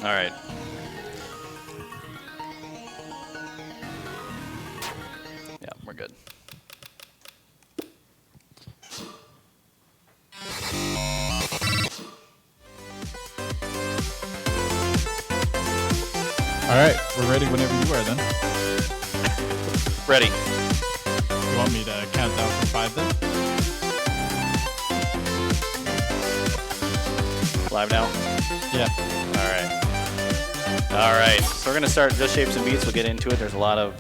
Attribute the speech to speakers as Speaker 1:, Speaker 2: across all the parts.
Speaker 1: All right. Yeah, we're good.
Speaker 2: All right, we're ready whenever you are then.
Speaker 1: Ready.
Speaker 2: You want me to count down from 5 then?
Speaker 1: Live now?
Speaker 2: Yeah.
Speaker 1: All right. All right. So we're going to start Just Shapes and Beats. We'll get into it. There's a lot of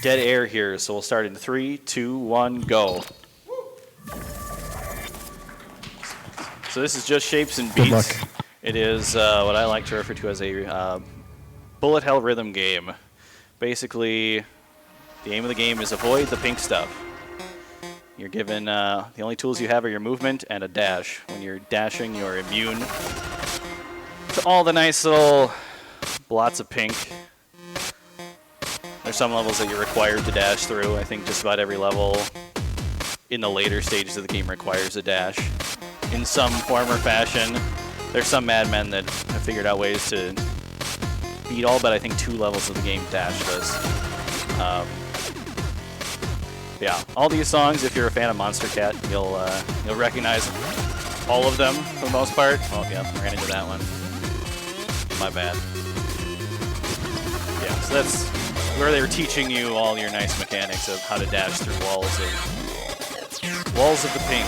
Speaker 1: dead air here. So we'll start in 3, 2, 1, go. So this is Just Shapes and Beats.
Speaker 2: Good luck.
Speaker 1: It is what I like to refer to as a bullet hell rhythm game. Basically, the aim of the game is avoid the pink stuff. You're given, the only tools you have are your movement and a dash. When you're dashing, you're immune to all the nice little blots of pink. There's some levels that you're required to dash through. I think just about every level in the later stages of the game requires a dash in some form or fashion. There's some madmen that have figured out ways to beat all but I think 2 levels of the game dashless. Yeah, all these songs, if you're a fan of Monster Cat, you'll recognize all of them for the most part. Oh yeah, ran into that one. My bad. Yeah, so that's where they were teaching you all your nice mechanics of how to dash through walls of the pink.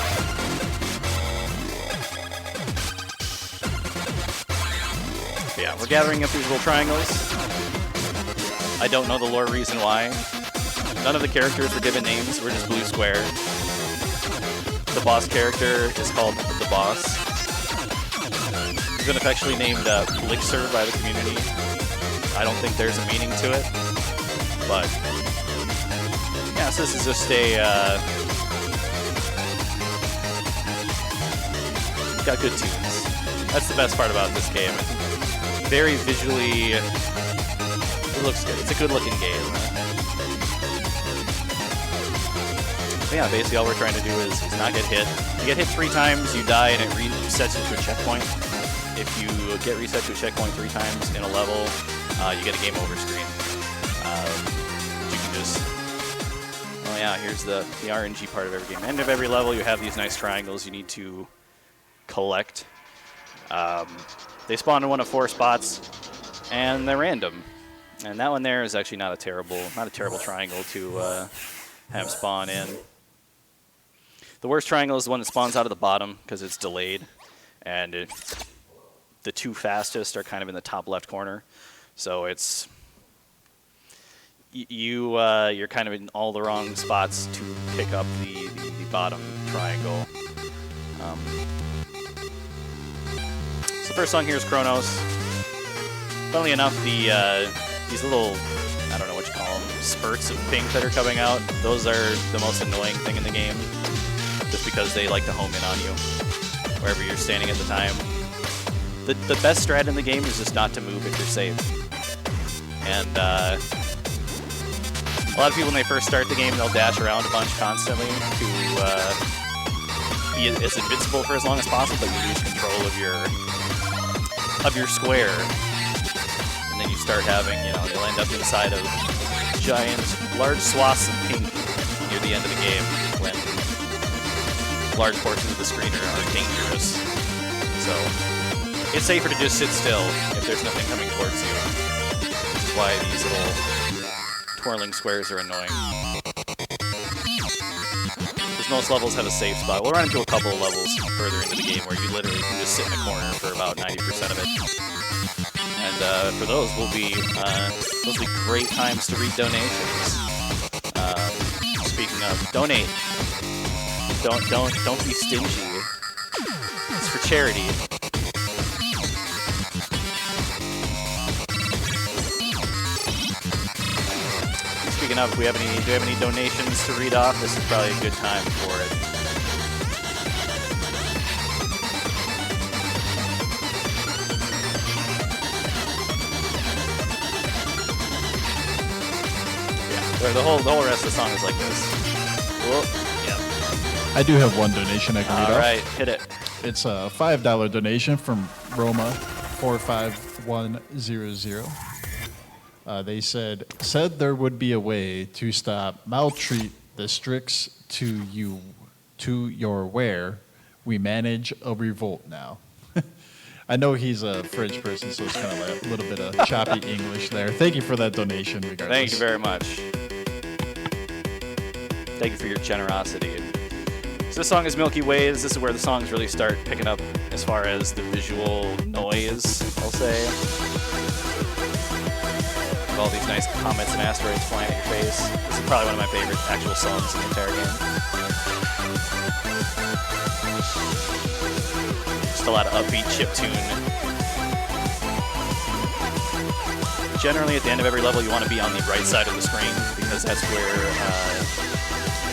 Speaker 1: Yeah, we're gathering up these little triangles. I don't know the lore reason why. None of the characters were given names, we're just blue square. The boss character is called the Boss. He's been affectionately named Blixer by the community. I don't think there's a meaning to it, but yeah, so this is just got good tunes. That's the best part about this game. It's very visually, it looks good. It's a good looking game. But yeah, basically all we're trying to do is not get hit. You get hit 3 times, you die, and it resets you to a checkpoint. If you get reset to a checkpoint 3 times in a level, you get a game over screen. You can just, oh yeah, here's the RNG part of every game. End of every level, you have these nice triangles you need to collect. They spawn in one of 4 spots, and they're random. And that one there is actually not a terrible triangle to have spawn in. The worst triangle is the one that spawns out of the bottom because it's delayed, and the 2 fastest are kind of in the top left corner. So it's you're kind of in all the wrong spots to pick up the bottom triangle. So the first song here is Chronos. Funnily enough, these little, I don't know what you call them, spurts of pink that are coming out, those are the most annoying thing in the game, just because they like to home in on you wherever you're standing at the time. The best strat in the game is just not to move if you're safe. And a lot of people, when they first start the game, they'll dash around a bunch constantly to be as invincible for as long as possible, but you lose control of your square. And then you start having, you'll end up inside of giant, large swaths of pink near the end of the game when large portions of the screen are dangerous. So it's safer to just sit still if there's nothing coming towards you, which is why these little twirling squares are annoying. Because most levels have a safe spot. We'll run into a couple of levels further into the game where you literally can just sit in a corner for about 90% of it. And for those will be great times to read donations. Speaking of, donate. Don't be stingy. It's for charity. Speaking of, do we have any donations to read off? This is probably a good time for it. Yeah, the whole rest of the song is like this. Whoa, yeah.
Speaker 2: I do have one donation I can read off.
Speaker 1: All right, hit it.
Speaker 2: It's a $5 donation from Roma 45100. They said there would be a way to stop maltreat districts to your wear. We manage a revolt now. I know he's a French person, so it's kind of like a little bit of choppy English there. Thank you for that donation, regardless.
Speaker 1: Thank you very much. Thank you for your generosity. So this song is Milky Ways. This is where the songs really start picking up as far as the visual noise, I'll say. With all these nice comets and asteroids flying at your face. This is probably one of my favorite actual songs in the entire game. Just a lot of upbeat chiptune. Generally, at the end of every level, you want to be on the right side of the screen because that's where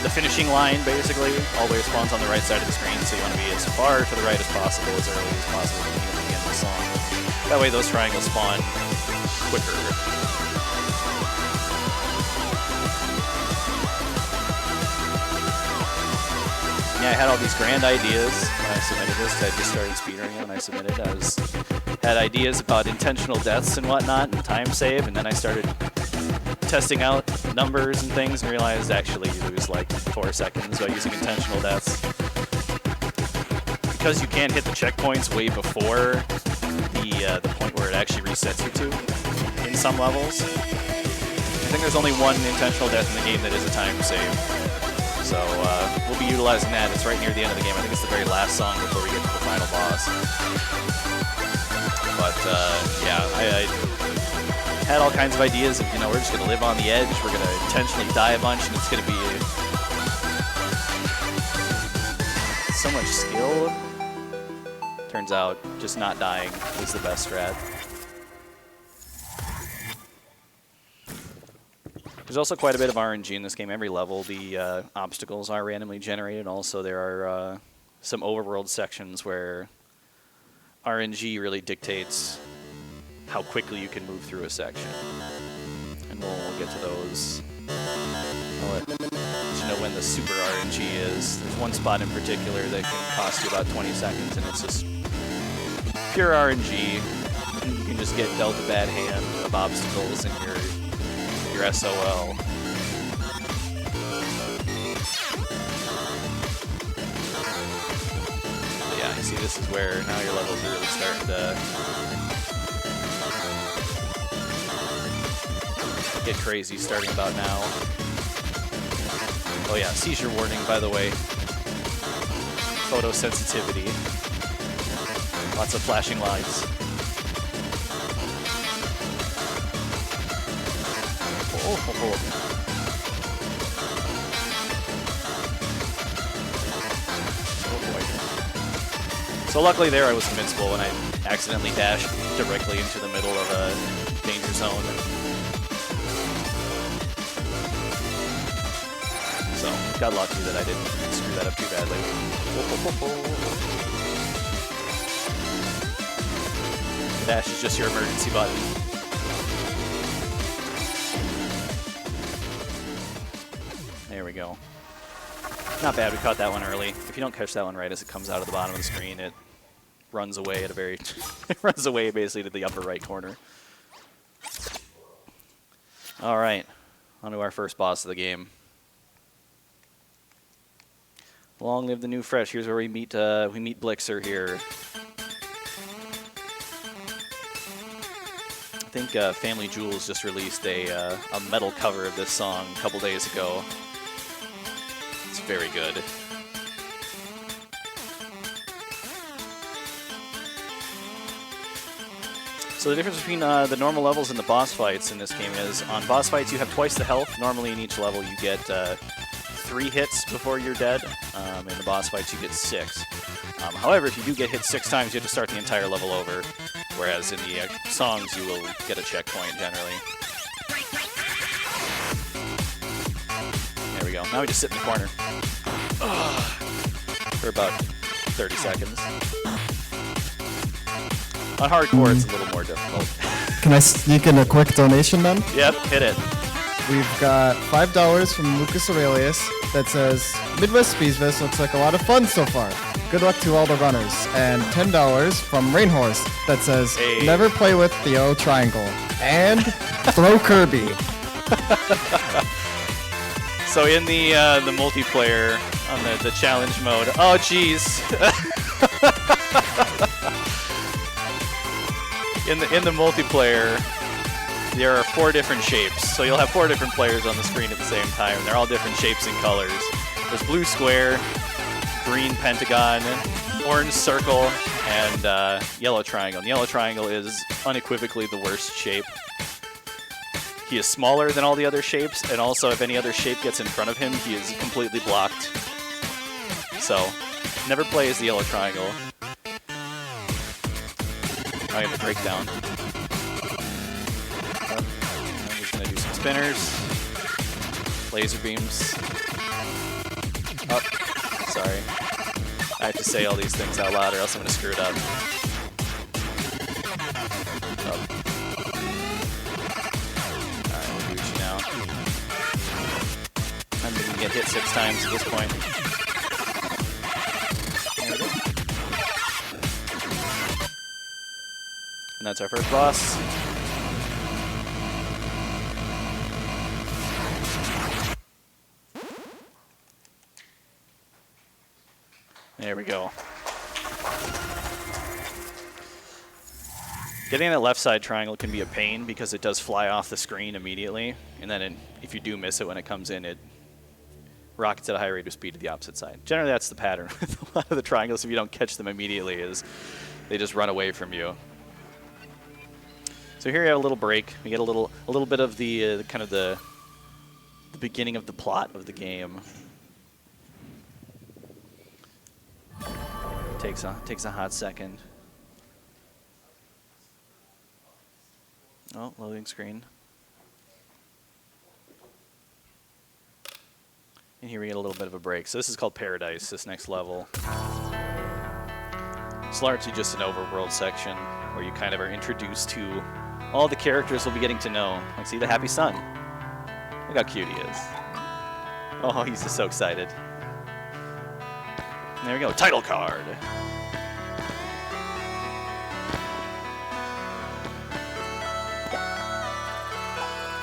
Speaker 1: the finishing line basically always spawns on the right side of the screen. So you want to be as far to the right as possible, as early as possible at the end of the song. That way, those triangles spawn quicker. Yeah, I had all these grand ideas when I submitted this. I just started speedrunning when I submitted. Had ideas about intentional deaths and whatnot and time save, and then I started testing out numbers and things and realized actually you lose like 4 seconds by using intentional deaths. Because you can't hit the checkpoints way before the point where it actually resets you to in some levels. I think there's only one intentional death in the game that is a time save. So we'll be utilizing that. It's right near the end of the game. I think it's the very last song before we get to the final boss. But yeah, I had all kinds of ideas of, we're just going to live on the edge. We're going to intentionally die a bunch, and it's going to be so much skill. Turns out just not dying is the best strat. There's also quite a bit of RNG in this game. Every level, the obstacles are randomly generated. Also, there are some overworld sections where RNG really dictates how quickly you can move through a section. And we'll get to those. I'll let you know when the super RNG is. There's one spot in particular that can cost you about 20 seconds, and it's just pure RNG. You can just get dealt a bad hand of obstacles and your SOL. But yeah, you see this is where now your levels are really starting to get crazy starting about now. Oh yeah, seizure warning, by the way. Photosensitivity. Lots of flashing lights. Oh. Oh boy. So luckily there I was invincible when I accidentally dashed directly into the middle of a danger zone. So got lucky that I didn't screw that up too badly. Dash is just your emergency button. There we go. Not bad, we caught that one early. If you don't catch that one right as it comes out of the bottom of the screen, it runs away at a very... it runs away basically to the upper right corner. Alright, on to our first boss of the game. Long live the new fresh. Here's where we meet Blixer here. I think Family Jewels just released a metal cover of this song a couple days ago. It's very good. So the difference between the normal levels and the boss fights in this game is on boss fights you have twice the health. Normally in each level you get 3 hits before you're dead. In the boss fights you get 6. However, if you do get hit 6 times, you have to start the entire level over. Whereas in the songs, you will get a checkpoint generally. There we go. Now we just sit in the corner for about 30 seconds. On hardcore, it's a little more difficult.
Speaker 3: Can I sneak in a quick donation then?
Speaker 1: Yep, hit it.
Speaker 3: We've got $5 from Lucas Aurelius that says, Midwest Speedfest looks like a lot of fun so far. Good luck to all the runners. And $10 from Rainhorse that says,
Speaker 1: Hey.
Speaker 3: never play with the yellow triangle. And throw Kirby.
Speaker 1: So in the multiplayer on the challenge mode, oh jeez. in the multiplayer, there are 4 different shapes. So you'll have 4 different players on the screen at the same time. They're all different shapes and colors. There's blue square, green pentagon, orange circle, and yellow triangle. And the yellow triangle is unequivocally the worst shape. He is smaller than all the other shapes, and also if any other shape gets in front of him, he is completely blocked. So, never play as the yellow triangle. I have a breakdown. I'm just gonna do some spinners, laser beams. Oh, sorry. I have to say all these things out loud, or else I'm gonna screw it up. Oh. Alright, we'll do you now. I'm gonna get hit 6 times at this point. There we go. And that's our first boss. There we go. Getting that left side triangle can be a pain because it does fly off the screen immediately, and then if you do miss it when it comes in, it rockets at a high rate of speed to the opposite side. Generally, that's the pattern with a lot of the triangles. If you don't catch them immediately, is they just run away from you. So here you have a little break. We get a little bit of the kind of the beginning of the plot of the game. Takes a hot second. Oh, loading screen. And here we get a little bit of a break. So this is called Paradise, this next level. It's largely just an overworld section where you kind of are introduced to all the characters we'll be getting to know. Like, see the happy son. Look how cute he is. Oh, he's just so excited. And there we go, title card.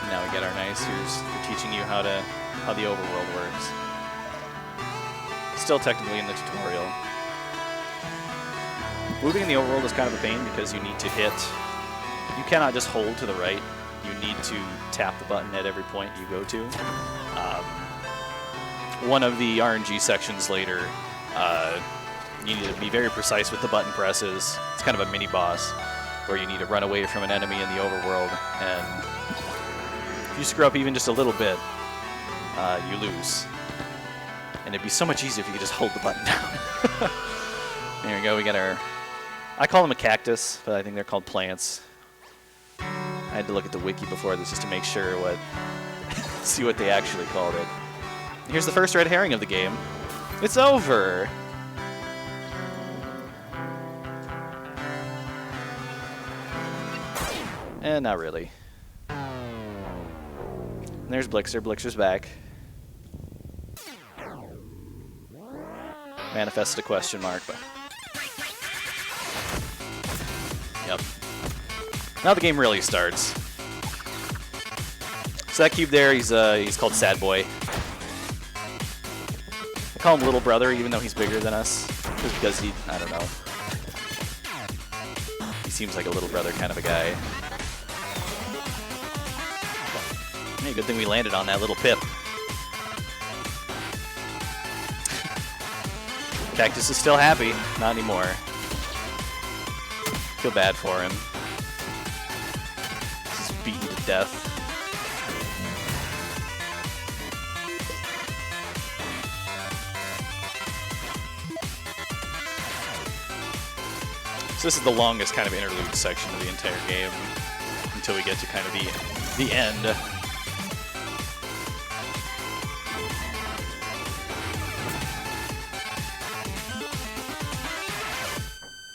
Speaker 1: Now we get our nice, here's teaching you how the overworld works. Still technically in the tutorial. Moving in the overworld is kind of a pain because you need to hit. You cannot just hold to the right. You need to tap the button at every point you go to. One of the RNG sections later, you need to be very precise with the button presses. It's kind of a mini boss where you need to run away from an enemy in the overworld, and if you screw up even just a little bit, you lose. And it'd be so much easier if you could just hold the button down. There we go, we got our... I call them a cactus, but I think they're called plants. I had to look at the wiki before this just to make sure what... see what they actually called it. Here's the first red herring of the game. It's over! And not really. And there's Blixer. Blixer's back. Manifested a question mark, but... Yep. Now the game really starts. So that cube there, he's called Sad Boy. I call him Little Brother, even though he's bigger than us. Just because he, I don't know. He seems like a little brother kind of a guy. Hey, good thing we landed on that little pip. Cactus is still happy. Not anymore. Feel bad for him. He's beaten to death. So this is the longest kind of interlude section of the entire game until we get to kind of the end.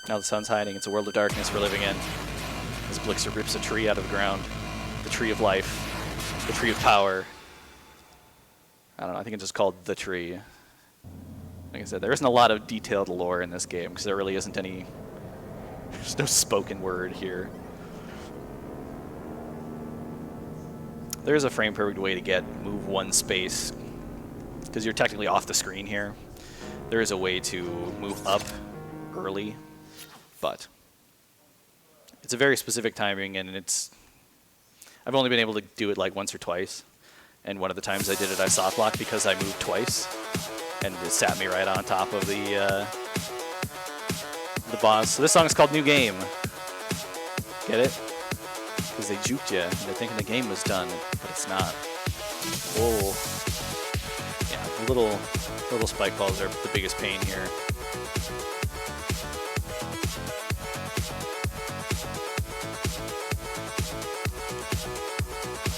Speaker 1: Now the sun's hiding. It's a world of darkness we're living in. As Blixer rips a tree out of the ground. The tree of life. The Tree of Power. I don't know, I think it's just called The Tree. Like I said, there isn't a lot of detailed lore in this game, because there really isn't any... There's no spoken word here. There's a frame-perfect way to move one space, because you're technically off the screen here. There is a way to move up early, but it's a very specific timing, and I've only been able to do it like once or twice, and one of the times I did it I soft locked because I moved twice, and it sat me right on top of the boss. So this song is called New Game. Get it? Because they juked you, and they're thinking the game was done, but it's not. Whoa. Yeah, the little spike balls are the biggest pain here.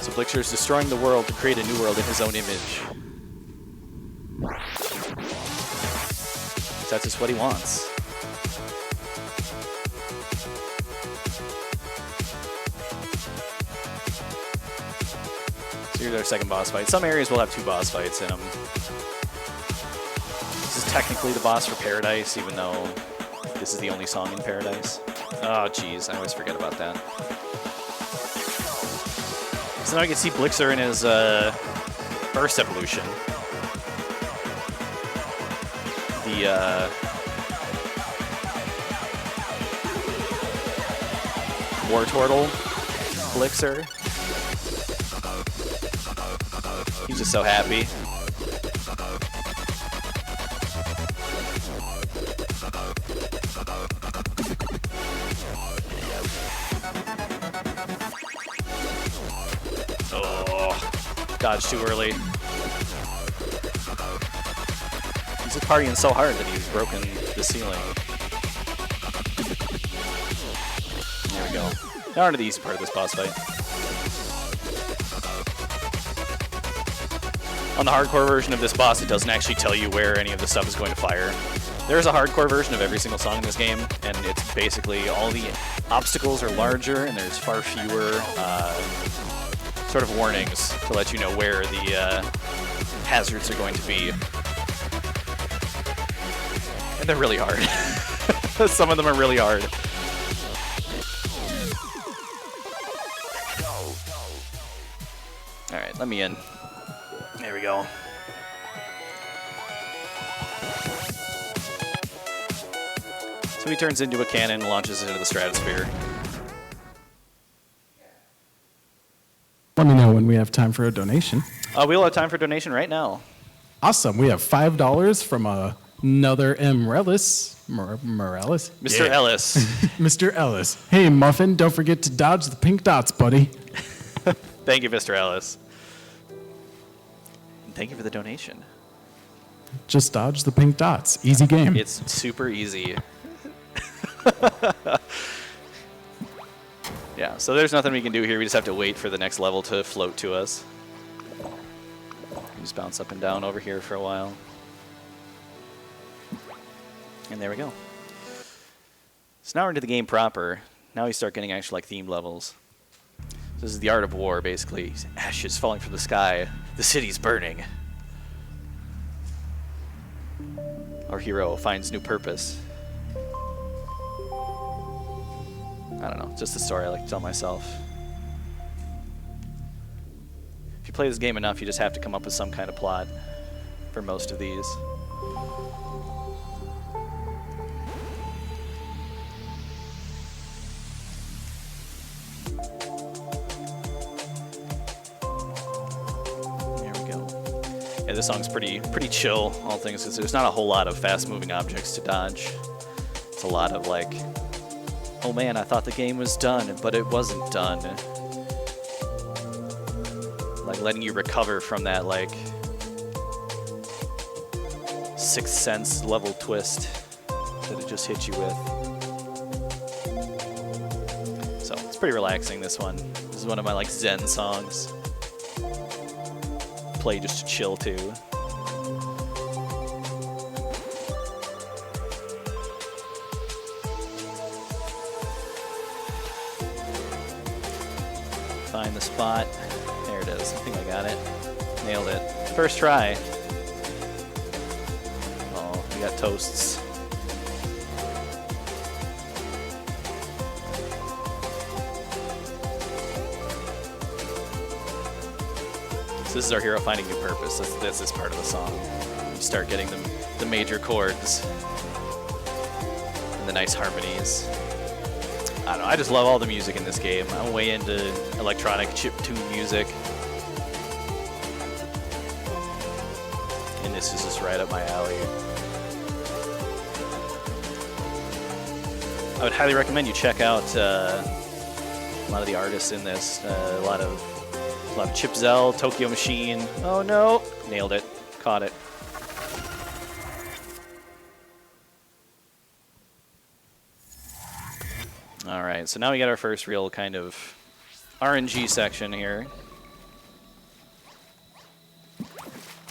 Speaker 1: So Blixer is destroying the world to create a new world in his own image. That's just what he wants. So here's our second boss fight. Some areas will have 2 boss fights in them. This is technically the boss for Paradise, even though this is the only song in Paradise. Oh, jeez, I always forget about that. So now we can see Blixer in his first evolution. The War Turtle Blixer. He's just so happy. Oh, dodged too early. He's just partying so hard that he's broken the ceiling. There we go. Now onto the easy part of this boss fight. On the hardcore version of this boss, it doesn't actually tell you where any of the stuff is going to fire. There's a hardcore version of every single song in this game, and it's basically all the obstacles are larger, and there's far fewer sort of warnings to let you know where the hazards are going to be. And they're really hard. Some of them are really hard. Alright, let me in. There we go. So he turns into a cannon and launches into the stratosphere.
Speaker 4: Let me know when we have time for a donation.
Speaker 1: We'll have time for donation right now.
Speaker 4: Awesome. We have $5 from another Morellis. Morellis?
Speaker 1: Mr. Ellis.
Speaker 4: Mr. Ellis. Hey, Muffin, don't forget to dodge the pink dots, buddy.
Speaker 1: Thank you, Mr. Ellis. And thank you for the donation.
Speaker 4: Just dodge the pink dots. Easy game.
Speaker 1: It's super easy. Yeah, so there's nothing we can do here. We just have to wait for the next level to float to us. Just bounce up and down over here for a while. And there we go. So now we're into the game proper. Now we start getting actually like themed levels. This is the art of war, basically. Ashes falling from the sky. The city's burning. Our hero finds new purpose. I don't know, just a story I like to tell myself. If you play this game enough, you just have to come up with some kind of plot for most of these. There we go. Yeah, this song's pretty chill, all things, because there's not a whole lot of fast-moving objects to dodge. It's a lot of like, oh man, I thought the game was done, but it wasn't done. Like letting you recover from that like Sixth Sense level twist that it just hit you with. So it's pretty relaxing, this one. This is one of my like Zen songs. Play just to chill to. Find the spot. There There it is. I think I got it. Nailed it. First try. Oh, we got toasts. So this is our hero finding new purpose. That's this part of the song. You start getting the major chords and the nice harmonies. I don't know, I just love all the music in this game. I'm way into electronic chiptune music. And this is just right up my alley. I would highly recommend you check out a lot of the artists in this. A lot of Chip Zell, Tokyo Machine. Oh no! Nailed it. Caught it. Alright, so now we got our first real kind of RNG section here.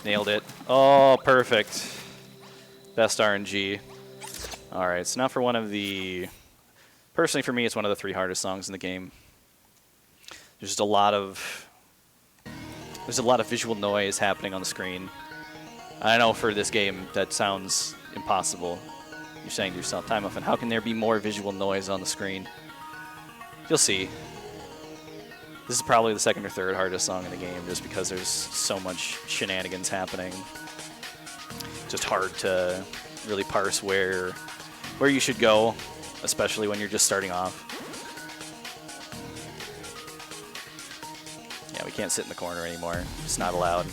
Speaker 1: Nailed it. Oh, perfect. Best RNG. Alright, so now for one of the... Personally for me, it's one of the 3 hardest songs in the game. There's just a lot of... There's a lot of visual noise happening on the screen. I know for this game that sounds impossible. You're saying to yourself, Timemuphin, how can there be more visual noise on the screen? You'll see. This is probably the 2nd or 3rd hardest song in the game just because there's so much shenanigans happening. Just hard to really parse where you should go, especially when you're just starting off. Yeah, we can't sit in the corner anymore. It's not allowed.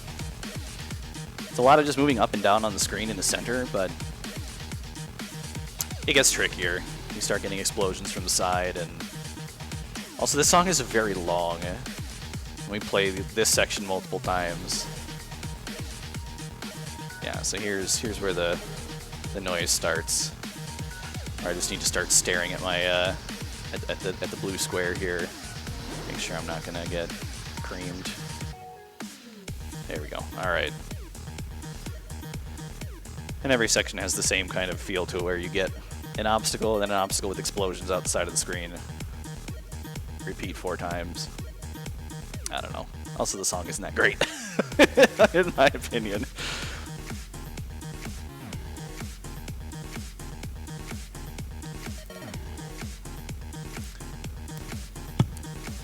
Speaker 1: It's a lot of just moving up and down on the screen in the center, but it gets trickier. You start getting explosions from the side, and also this song is very long. We play this section multiple times. Yeah, so here's where the noise starts. I just need to start staring at my at the blue square here. Make sure I'm not gonna get creamed. There we go. All right. And every section has the same kind of feel to it, where you get an obstacle and then an obstacle with explosions out the side of the screen. Repeat 4 times. I don't know. Also, the song isn't that great, in my opinion.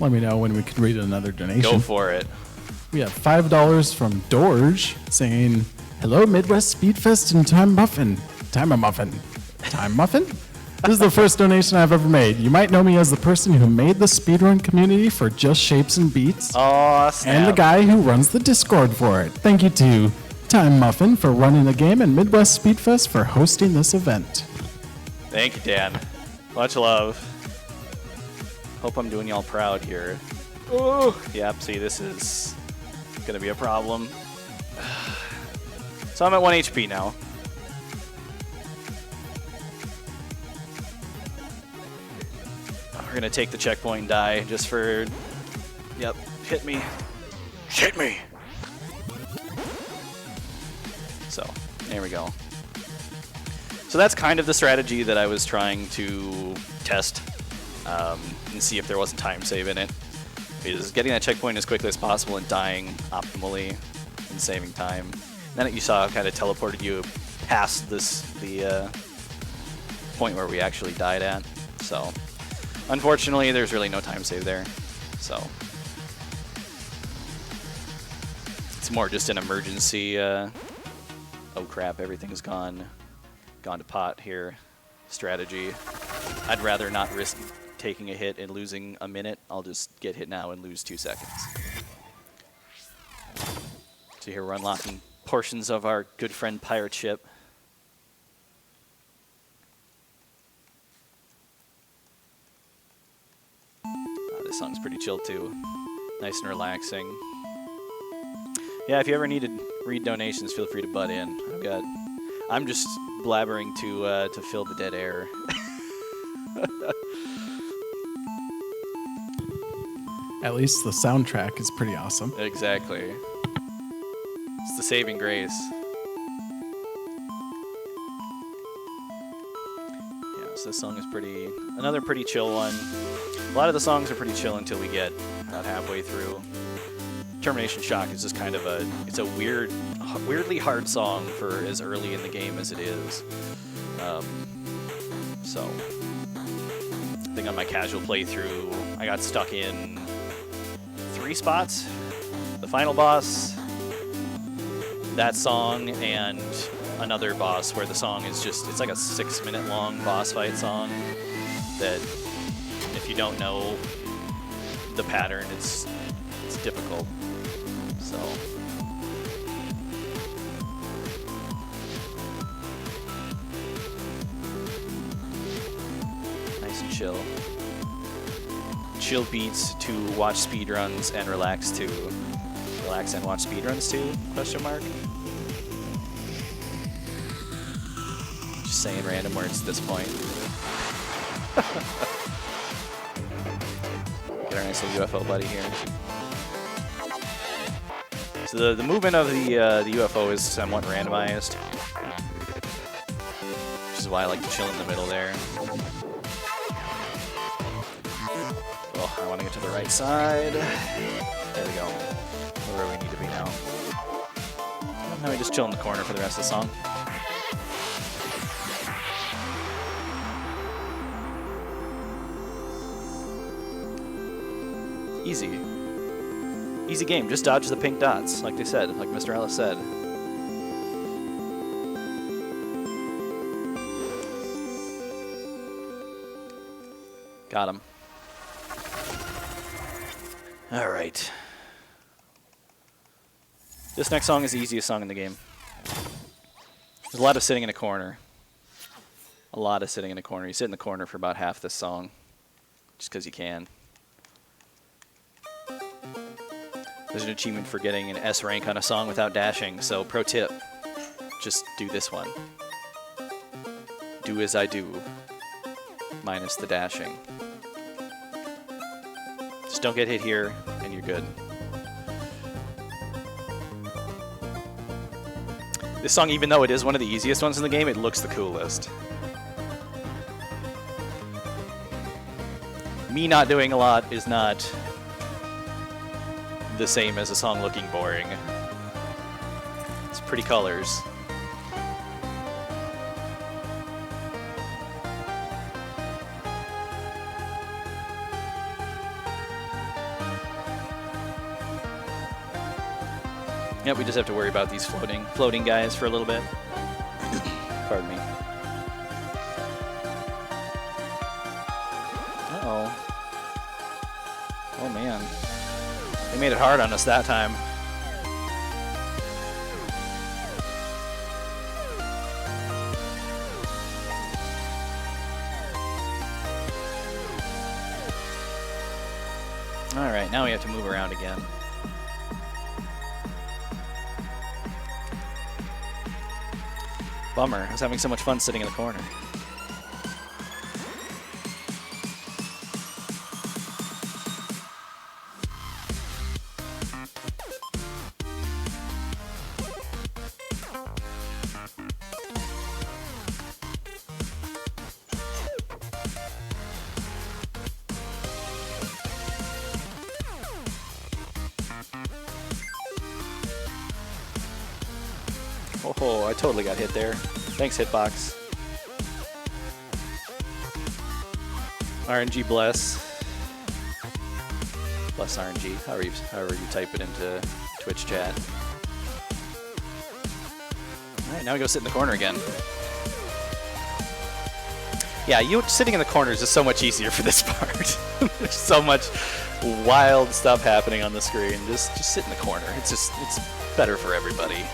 Speaker 4: Let me know when we could read another donation.
Speaker 1: Go for it.
Speaker 4: We have $5 from Dorge saying, "Hello, Midwest Speedfest and Timemuphin. Timemuphin. Timemuphin? This is the first donation I've ever made. You might know me as the person who made the speedrun community for Just Shapes and Beats.
Speaker 1: Oh, snap.
Speaker 4: And the guy who runs the Discord for it. Thank you to Timemuphin for running the game and Midwest Speedfest for hosting this event."
Speaker 1: Thank you, Dan. Much love. Hope I'm doing y'all proud here. Oh, yep, see, this is gonna be a problem. So I'm at 1 HP now. We're gonna take the checkpoint and die just for... Yep, hit me. Hit me! So, there we go. So that's kind of the strategy that I was trying to test. And see if there wasn't time save in it. Is getting that checkpoint as quickly as possible and dying optimally and saving time. And then you saw kind of teleported you past the point where we actually died at. So unfortunately, there's really no time save there. So it's more just an emergency. Oh crap! Everything's gone to pot here. Strategy. I'd rather not risk taking a hit and losing a minute. I'll just get hit now and lose 2 seconds. So here we're unlocking portions of our good friend Pirate Ship. This song's pretty chill too. Nice and relaxing. Yeah, if you ever need to read donations, feel free to butt in. I'm just blabbering to fill the dead air.
Speaker 4: At least the soundtrack is pretty awesome.
Speaker 1: Exactly. It's the saving grace. Yeah, so this song is another pretty chill one. A lot of the songs are pretty chill until we get about halfway through. Termination Shock is just kind of it's a weirdly hard song for as early in the game as it is. So, I think on my casual playthrough, I got stuck in 3 spots. The final boss, that song, and another boss where the song is just, it's like a 6-minute long boss fight song that if you don't know the pattern, it's difficult. So nice and chill. Chill beats to watch speedruns and relax to. Relax and watch speedruns too? Question mark. Just saying random words at this point. Get our nice little UFO buddy here. So the movement of the UFO is somewhat randomized, which is why I like to chill in the middle there. Oh, I want to get to the right side. There we go. Where we need to be now. Now we just chill in the corner for the rest of the song. Easy. Easy game, just dodge the pink dots, like they said, like Mr. Ellis said. Got him. All right. This next song is the easiest song in the game. There's a lot of sitting in a corner. A lot of sitting in a corner. You sit in the corner for about half this song, just because you can. There's an achievement for getting an S rank on a song without dashing, so pro tip, just do this one. Do as I do, minus the dashing. Just don't get hit here, and you're good. This song, even though it is one of the easiest ones in the game, it looks the coolest. Me not doing a lot is not the same as a song looking boring. It's pretty colors. Yep, we just have to worry about these floating guys for a little bit. Pardon me. Uh-oh. Oh man. They made it hard on us that time. Alright, now we have to move around again. Bummer, I was having so much fun sitting in the corner. Oh, I totally got hit there. Thanks, Hitbox. RNG bless. Bless RNG, however you type it into Twitch chat. Alright, now we go sit in the corner again. Yeah, sitting in the corners is so much easier for this part. There's so much wild stuff happening on the screen. Just sit in the corner. It's better for everybody.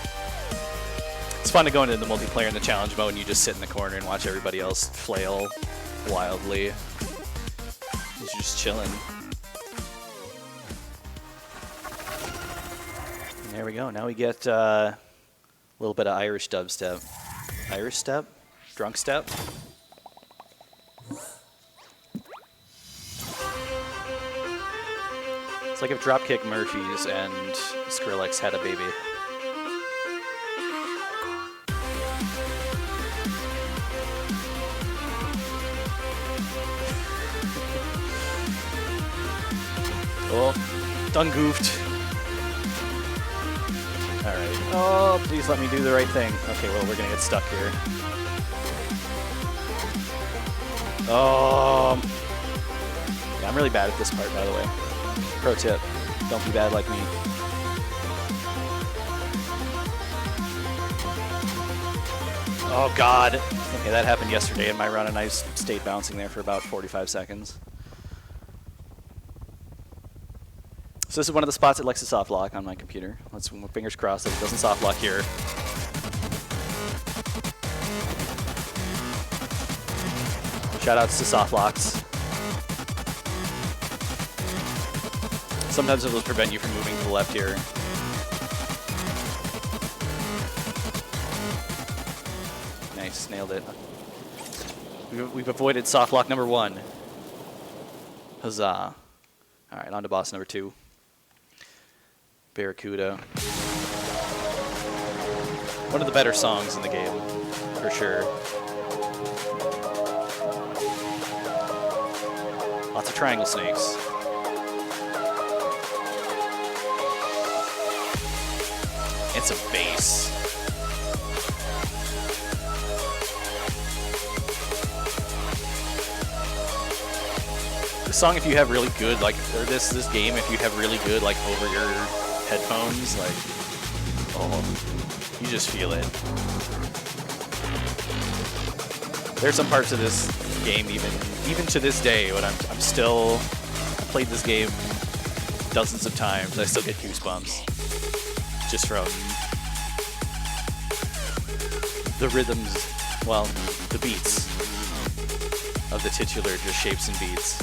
Speaker 1: It's fun to go into the multiplayer in the challenge mode and you just sit in the corner and watch everybody else flail wildly. You're just chilling. And there we go. Now we get a little bit of Irish dubstep. Irish step? Drunk step? It's like if Dropkick Murphys and Skrillex had a baby. Oh, done goofed. Oh, please let me do the right thing. Okay, well, we're gonna get stuck here. Oh. Yeah, I'm really bad at this part, by the way. Pro tip, don't be bad like me. Oh, God. Okay, that happened yesterday in my run, and I stayed bouncing there for about 45 seconds. So this is one of the spots it likes to soft lock on my computer. Let's fingers crossed that it doesn't soft lock here. Shout outs to soft locks. Sometimes it will prevent you from moving to the left here. Nice, nailed it. We've avoided soft lock number 1. Huzzah. All right, on to boss number 2. Barracuda. One of the better songs in the game, for sure. Lots of triangle snakes. It's a bass. This song, if you have really good, like, or this game, if you have really good, like, over your headphones, like, oh, you just feel it. There's some parts of this game, even to this day, when I'm still, I played this game dozens of times, I still get goosebumps just from the rhythms, well, the beats of the titular just shapes and beats.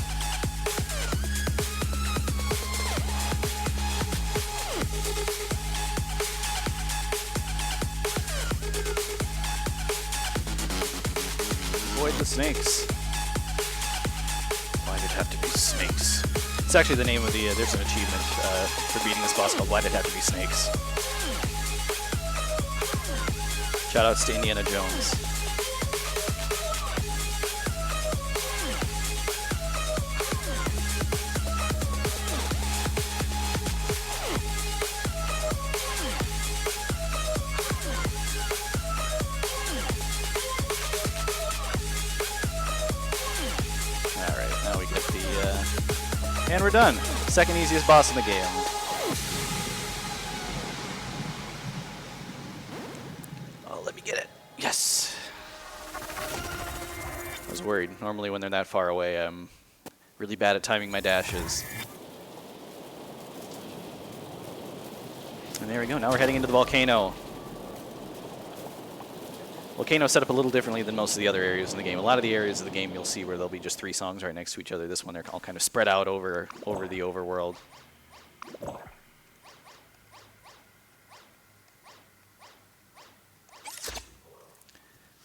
Speaker 1: Avoid the snakes. Why'd it have to be snakes? It's actually the name of the, there's an achievement for beating this boss called Why'd It Have to Be Snakes? Shoutouts to Indiana Jones. Alright, now we get the, and we're done. Second easiest boss in the game. Oh, let me get it. Yes! I was worried. Normally when they're that far away, I'm really bad at timing my dashes. And there we go. Now we're heading into the volcano. Volcano set up a little differently than most of the other areas in the game. A lot of the areas of the game you'll see where there'll be just 3 songs right next to each other. This one, they're all kind of spread out over the overworld.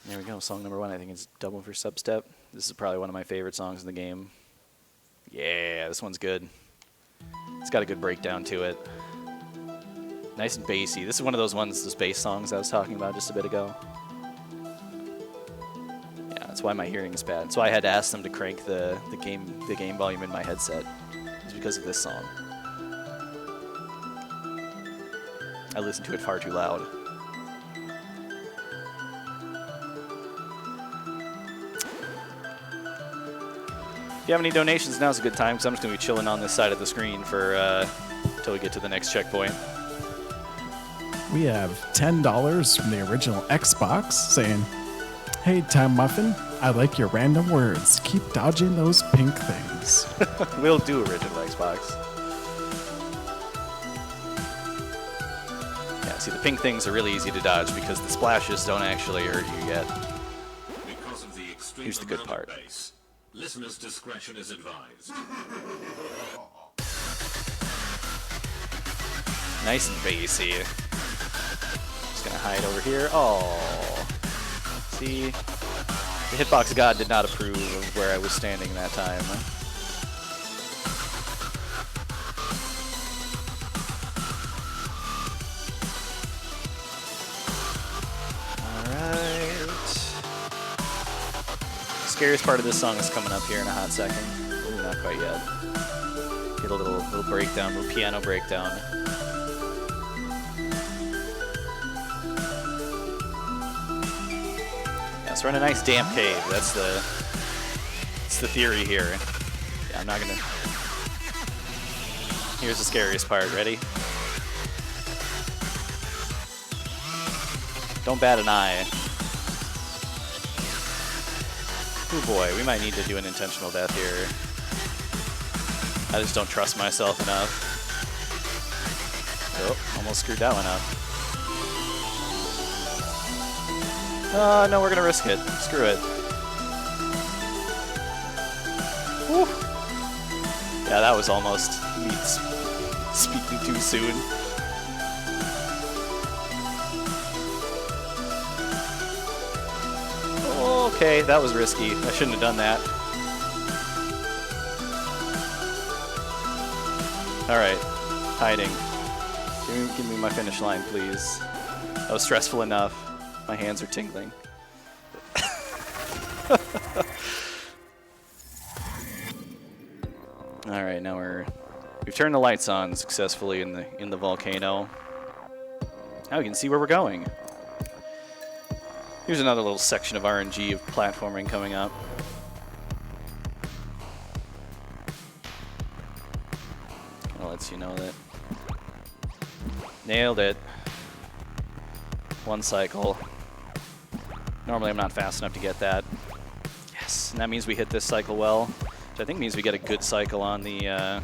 Speaker 1: There we go, song number 1. I think it's Double for Substep. This is probably one of my favorite songs in the game. Yeah, this one's good. It's got a good breakdown to it. Nice and bassy. This is one of those ones, those bass songs I was talking about just a bit ago. Yeah, that's why my hearing is bad. So I had to ask them to crank the game volume in my headset. It's because of this song. I listen to it far too loud. If you have any donations, now's a good time, because I'm just going to be chilling on this side of the screen for until we get to the next checkpoint.
Speaker 4: We have $10 from the original Xbox saying, "Hey, Timemuphin, I like your random words. Keep dodging those pink things."
Speaker 1: We'll do original Xbox. Yeah, see, the pink things are really easy to dodge because the splashes don't actually hurt you yet.
Speaker 5: Because of the extreme
Speaker 1: Here's the good
Speaker 5: amount
Speaker 1: part.
Speaker 5: of bass, listeners' discretion is advised.
Speaker 1: Nice and bassy. Just gonna hide over here. Oh, see, the hitbox god did not approve of where I was standing that time. Scariest part of this song is coming up here in a hot second. Ooh, not quite yet. Get a little breakdown, little piano breakdown. Yes, we're in a nice damp cave. That's the theory here. Yeah, I'm not gonna. Here's the scariest part. Ready? Don't bat an eye. Oh boy, we might need to do an intentional death here. I just don't trust myself enough. Oh, almost screwed that one up. No, we're gonna risk it. Screw it. Whew. Yeah, that was almost me speaking too soon. Okay, that was risky. I shouldn't have done that. Alright, hiding. Give me my finish line, please. That was stressful enough. My hands are tingling. Alright, now we've turned the lights on successfully in the volcano. Now we can see where we're going. Here's another little section of RNG of platforming coming up. Kinda lets you know that. Nailed it. One cycle. Normally I'm not fast enough to get that. Yes, and that means we hit this cycle well, which I think means we get a good cycle on the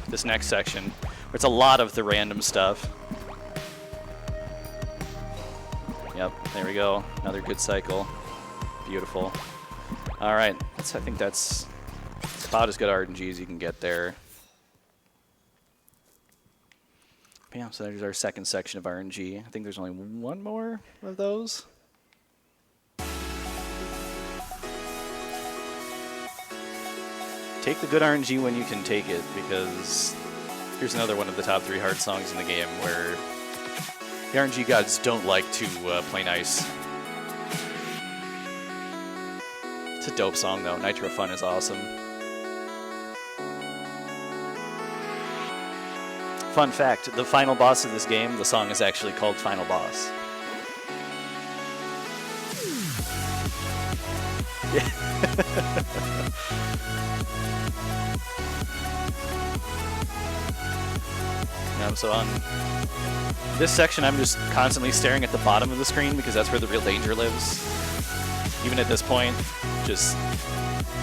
Speaker 1: this next section, where it's a lot of the random stuff. Yep, there we go. Another good cycle. Beautiful. All right, I think that's about as good RNG as you can get there. Yeah, so there's our second section of RNG. I think there's only one more of those. Take the good RNG when you can take it, because here's another one of the top 3 hard songs in the game where the RNG gods don't like to play nice. It's a dope song though. Nitro Fun is awesome. Fun fact, the final boss of this game, the song is actually called Final Boss. So on this section, I'm just constantly staring at the bottom of the screen because that's where the real danger lives. Even at this point, just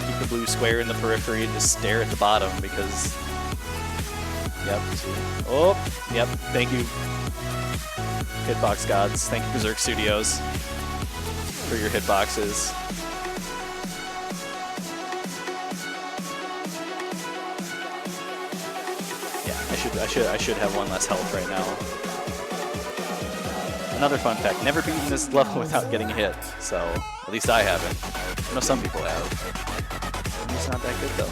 Speaker 1: keep the blue square in the periphery and just stare at the bottom because... Yep, see. Oh, yep, thank you, Hitbox Gods. Thank you, Berserk Studios, for your hitboxes. I should have one less health right now. Another fun fact, never beaten this level without getting hit, so at least I haven't. I know some people have. It's not that good though.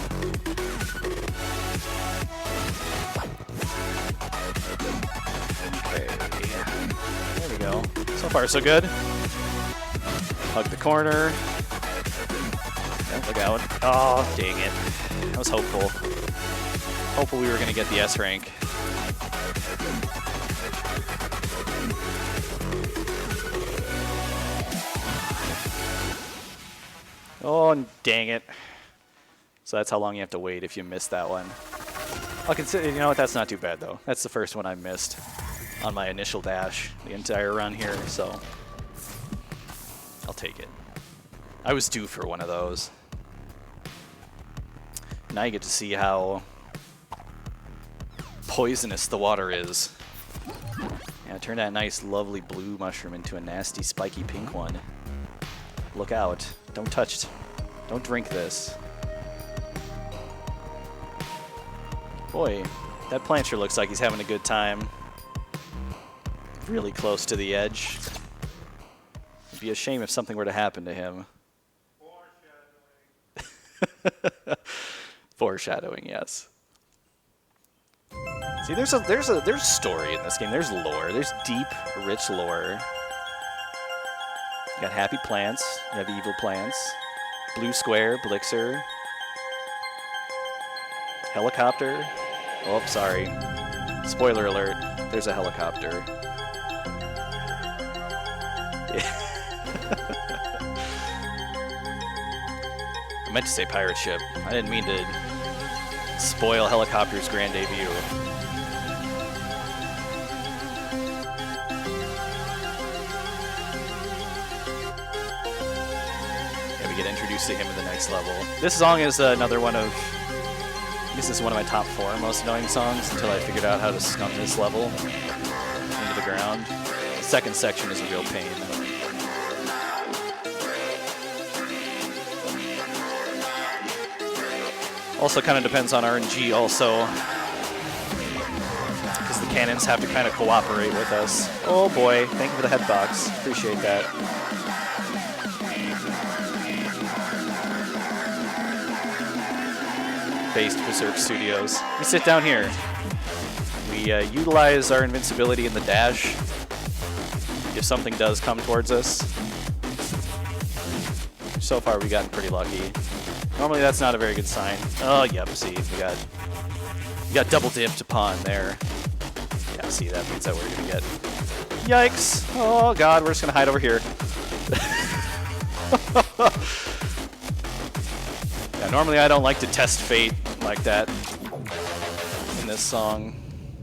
Speaker 1: Okay. There we go. So far so good. Hug the corner. Oh, look out. Oh, dang it. I was hopeful. Hopeful we were going to get the S rank. Oh, dang it. So that's how long you have to wait if you miss that one. I'll consider, you know what, that's not too bad though. That's the first one I missed on my initial dash, the entire run here, so I'll take it. I was due for one of those. Now you get to see how poisonous the water is. Yeah, turn that nice, lovely blue mushroom into a nasty, spiky pink one. Look out. Don't touch. Don't drink this. Boy, that plant sure looks like he's having a good time. Really close to the edge. It'd be a shame if something were to happen to him. Foreshadowing. Foreshadowing, yes. See, there's story in this game. There's lore. There's deep, rich lore. You got happy plants. You have evil plants. Blue square, Blixer. Helicopter. Oh, sorry. Spoiler alert. There's a helicopter. I meant to say pirate ship. I didn't mean to spoil Helicopter's grand debut. Yeah, we get introduced to him in the next level. This song is another one of, I guess this is one of my top 4 most annoying songs until I figured out how to scum this level into the ground. The second section is a real pain. Also kind of depends on RNG also, because the cannons have to kind of cooperate with us. Oh boy, thank you for the headbox. Appreciate that. Based Berserk Studios. We sit down here. We utilize our invincibility in the dash if something does come towards us. So far we've gotten pretty lucky. Normally that's not a very good sign. Oh, yep, see, we got double dipped upon there. Yeah, see, that means that we're gonna get... Yikes! Oh god, we're just gonna hide over here. Yeah, normally I don't like to test fate like that in this song.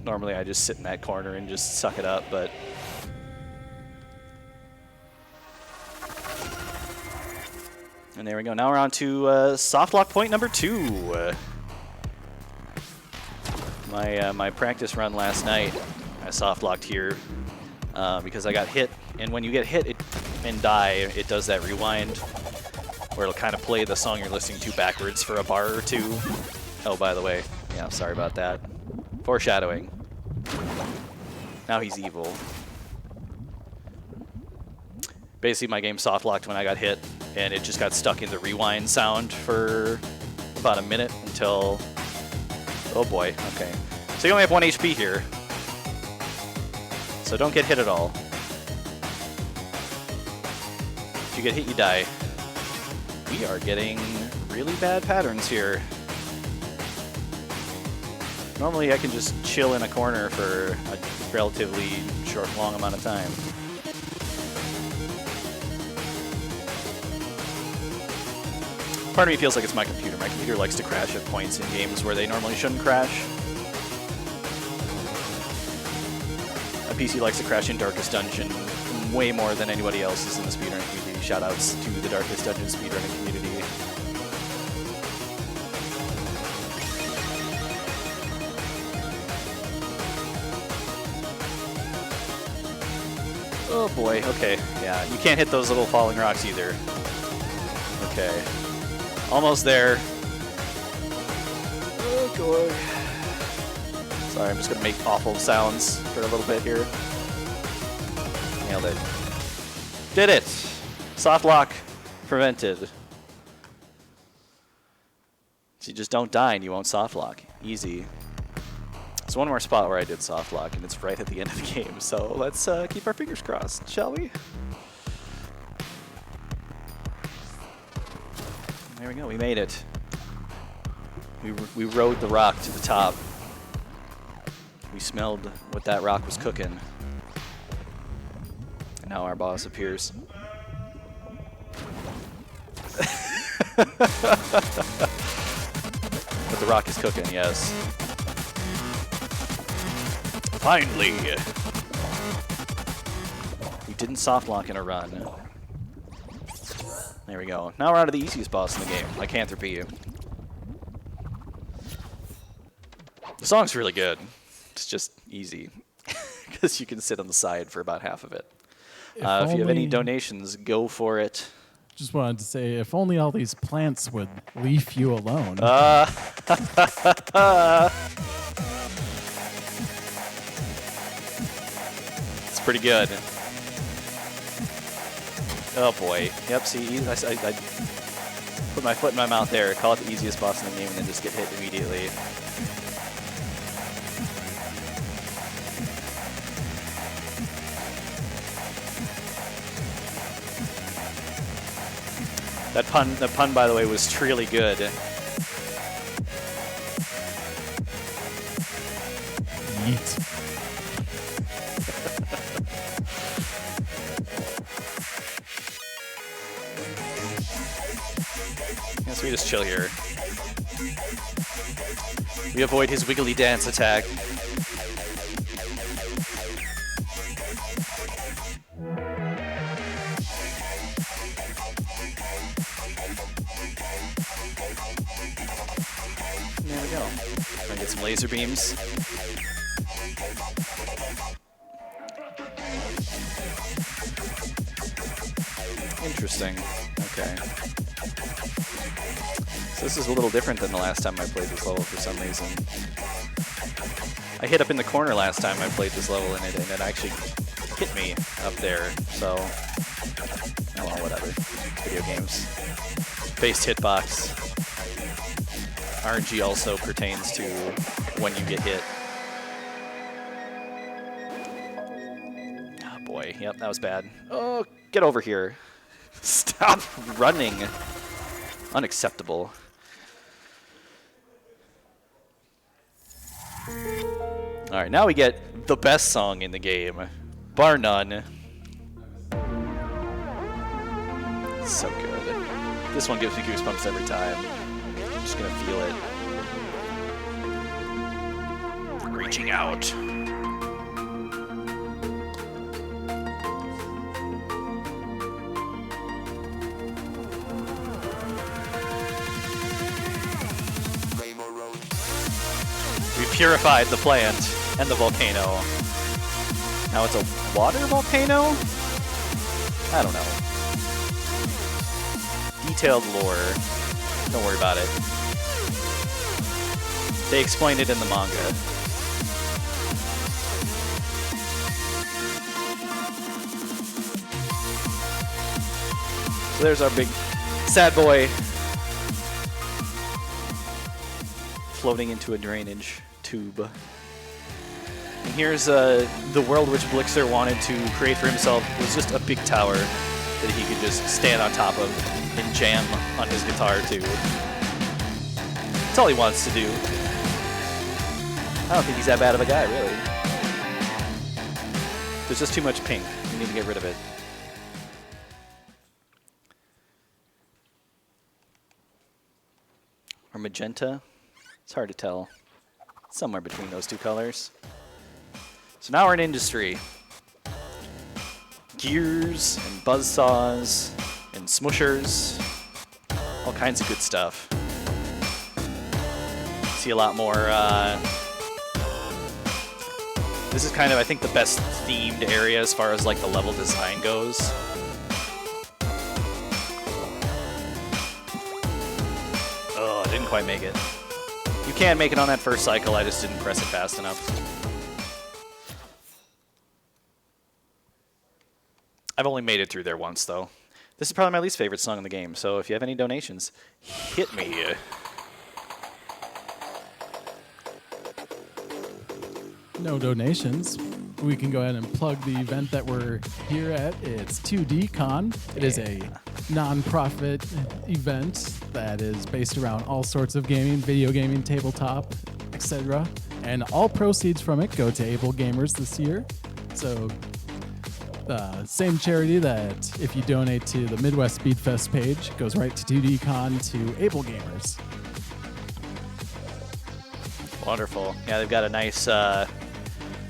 Speaker 1: Normally I just sit in that corner and just suck it up, but... And there we go. Now we're on to soft lock point number 2. My practice run last night, I soft locked here because I got hit. And when you get hit and die, it does that rewind where it'll kind of play the song you're listening to backwards for a bar or two. Oh, by the way, yeah, sorry about that. Foreshadowing. Now he's evil. Basically, my game soft locked when I got hit, and it just got stuck in the rewind sound for about a minute until... Oh boy, okay. So you only have 1 HP here. So don't get hit at all. If you get hit, you die. We are getting really bad patterns here. Normally I can just chill in a corner for a relatively long amount of time. Part of me feels like it's my computer. My computer likes to crash at points in games where they normally shouldn't crash. My PC likes to crash in Darkest Dungeon way more than anybody else's in the speedrunning community. Shoutouts to the Darkest Dungeon speedrunning community. Oh boy, okay. Yeah, you can't hit those little falling rocks either. Okay. Almost there. Oh, God. Sorry, I'm just going to make awful sounds for a little bit here. Nailed it. Did it! Soft lock prevented. So you just don't die and you won't soft lock. Easy. There's one more spot where I did soft lock, and it's right at the end of the game. So let's keep our fingers crossed, shall we? There we go, we made it. We rode the rock to the top. We smelled what that rock was cooking. And now our boss appears. But the rock is cooking, yes. Finally! We didn't soft lock in a run. There we go. Now we're on to the easiest boss in the game, Lycanthropy. The song's really good. It's just easy. Because you can sit on the side for about half of it. If you have any donations, go for it.
Speaker 4: Just wanted to say, if only all these plants would leave you alone.
Speaker 1: It's pretty good. Oh boy. Yep, see, I put my foot in my mouth there, call it the easiest boss in the game, and then just get hit immediately. The pun, by the way, was really good.
Speaker 4: Yeet.
Speaker 1: So we just chill here. We avoid his wiggly dance attack. There we go. Try and get some laser beams. Interesting. Okay. So this is a little different than the last time I played this level for some reason. I hit up in the corner last time I played this level and it actually hit me up there. So, oh well, whatever. Video games. Based hitbox. RNG also pertains to when you get hit. Oh boy, yep, that was bad. Oh, get over here. Stop running. Unacceptable. Alright, now we get the best song in the game. Bar none. So good. This one gives me goosebumps every time. I'm just gonna feel it. Reaching out. We purified the plant and the volcano. Now it's a water volcano? I don't know. Detailed lore. Don't worry about it. They explained it in the manga. So there's our big sad boy floating into a drainage tube. And here's the world which Blixer wanted to create for himself was just a big tower that he could just stand on top of and jam on his guitar to. That's all he wants to do. I don't think he's that bad of a guy, really. There's just too much pink. We need to get rid of it. Or magenta? It's hard to tell. Somewhere between those two colors. So now we're in industry. Gears and buzzsaws and smushers. All kinds of good stuff. See a lot more. This is kind of, I think, the best themed area as far as like the level design goes. Oh, I didn't quite make it. You can make it on that first cycle, I just didn't press it fast enough. I've only made it through there once, though. This is probably my least favorite song in the game, so if you have any donations, hit me.
Speaker 4: No donations. We can go ahead and plug the event that we're here at. It's 2DCon. It is a non-profit event that is based around all sorts of gaming, video gaming, tabletop, etc. And all proceeds from it go to Able Gamers this year. So same charity that if you donate to the Midwest Speedfest page goes right to 2DCon to Able Gamers.
Speaker 1: Wonderful. Yeah, they've got a nice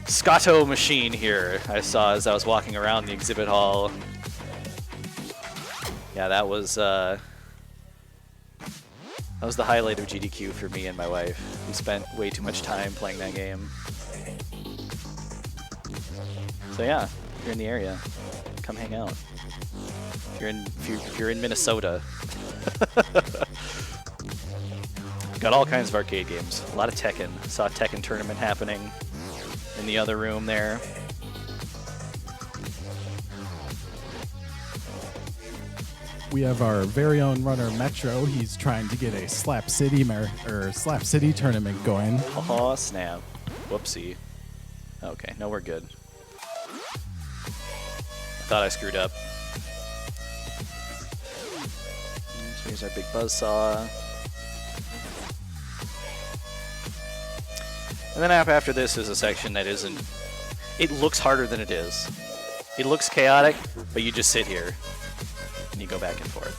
Speaker 1: Scotto machine here I saw as I was walking around the exhibit hall. Yeah, that was the highlight of GDQ for me and my wife. We spent way too much time playing that game. So yeah, if you're in the area, come hang out. If you're in Minnesota. Got all kinds of arcade games. A lot of Tekken. Saw a Tekken tournament happening in the other room there.
Speaker 4: We have our very own runner Metro. He's trying to get a Slap City tournament going.
Speaker 1: Oh snap! Whoopsie. Okay, no, we're good. I thought I screwed up. So here's our big buzzsaw. And then after this is a section that isn't... It looks harder than it is. It looks chaotic, but you just sit here and you go back and forth.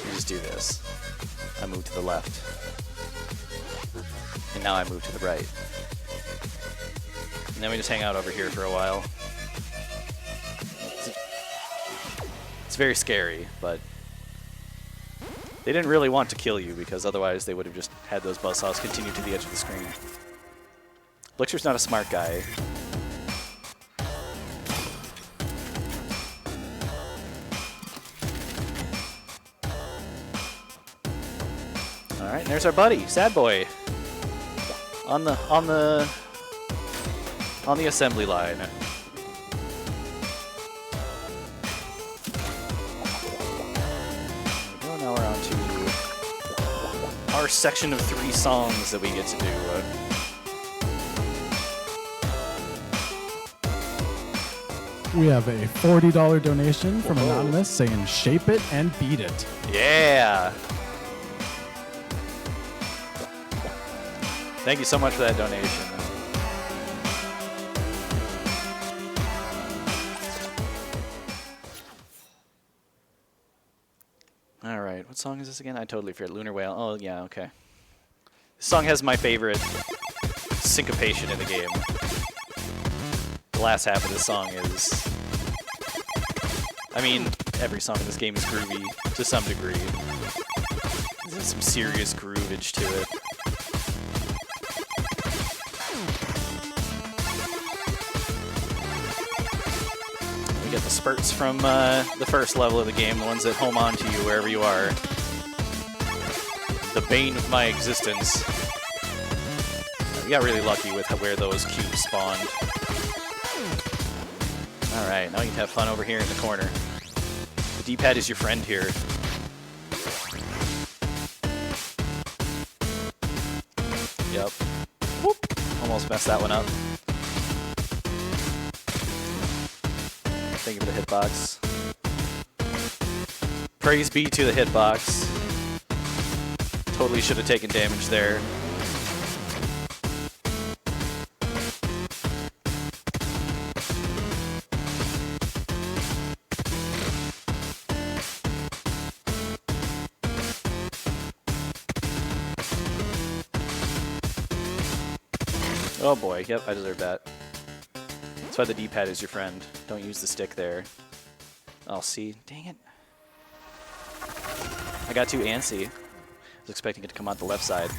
Speaker 1: You just do this. I move to the left. And now I move to the right. And then we just hang out over here for a while. It's very scary, but they didn't really want to kill you because otherwise they would have just had those buzzsaws continue to the edge of the screen. Blixer's not a smart guy. All right, and there's our buddy, Sad Boy, on the assembly line. Now we're on to our section of 3 songs that we get to do.
Speaker 4: We have a $40 donation from Anonymous saying, shape it and beat it.
Speaker 1: Yeah. Thank you so much for that donation. All right, what song is this again? I totally forget. Lunar Whale. Oh, yeah, okay. This song has my favorite syncopation in the game. The last half of this song is... I mean, every song in this game is groovy to some degree. There's some serious groovage to it. We get the spurts from the first level of the game, the ones that home on to you wherever you are. The bane of my existence. We got really lucky with where those cubes spawned. Alright, now you can have fun over here in the corner. The D-pad is your friend here. Yep. Whoop. Almost messed that one up. Thank you for the hitbox. Praise be to the hitbox. Totally should have taken damage there. Oh boy, yep, I deserve that. That's why the D-pad is your friend. Don't use the stick there. I'll see. Dang it. I got too antsy. I was expecting it to come out the left side.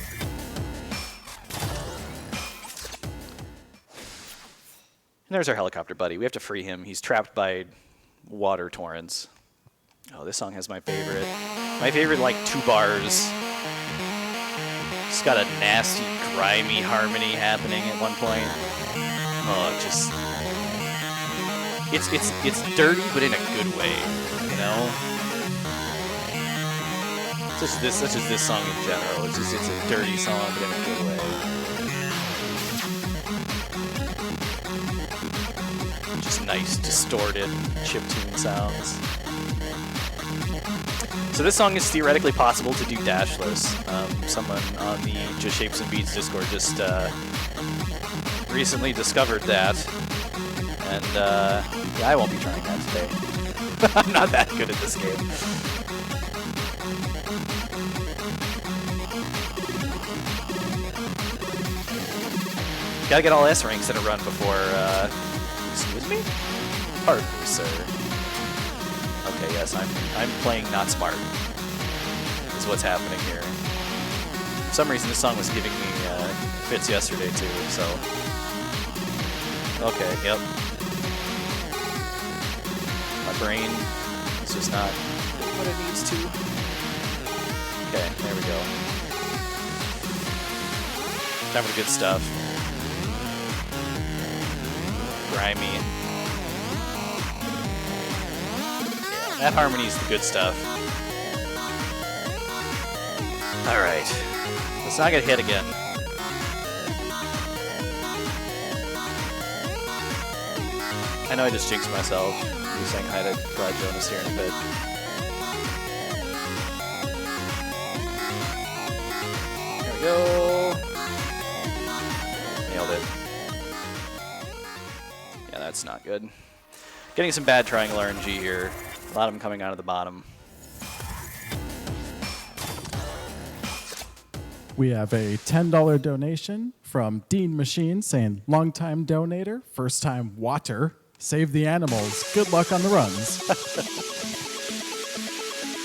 Speaker 1: And there's our helicopter buddy. We have to free him. He's trapped by water torrents. Oh, this song has my favorite. My favorite, like, 2 bars. It's got a nasty, grimy harmony happening at one point. Oh, just... It's dirty, but in a good way, you know? Such as this song in general. It's a dirty song, but in a good way. Just nice, distorted chiptune sounds. So this song is theoretically possible to do dashless. Someone on the Just Shapes and Beats Discord just recently discovered that. And yeah, I won't be trying that today. I'm not that good at this game. Gotta get all S ranks in a run before, excuse me? Pardon me, sir. Okay, yes, I'm playing not smart, is what's happening here. For some reason, this song was giving me fits yesterday, too, so... Okay, yep. My brain is just not doing what it needs to. Okay, there we go. Time for the good stuff. Grimy. Yeah, that harmony's the good stuff. Alright. Let's not get hit again. I know I just jinxed myself. I'll be saying hi to Brad Jonas here in a bit. There we go. Nailed it. Yeah, that's not good. Getting some bad triangle RNG here. A lot of them coming out of the bottom.
Speaker 4: We have a $10 donation from Dean Machine saying, longtime donator, first time water, save the animals, good luck on the runs.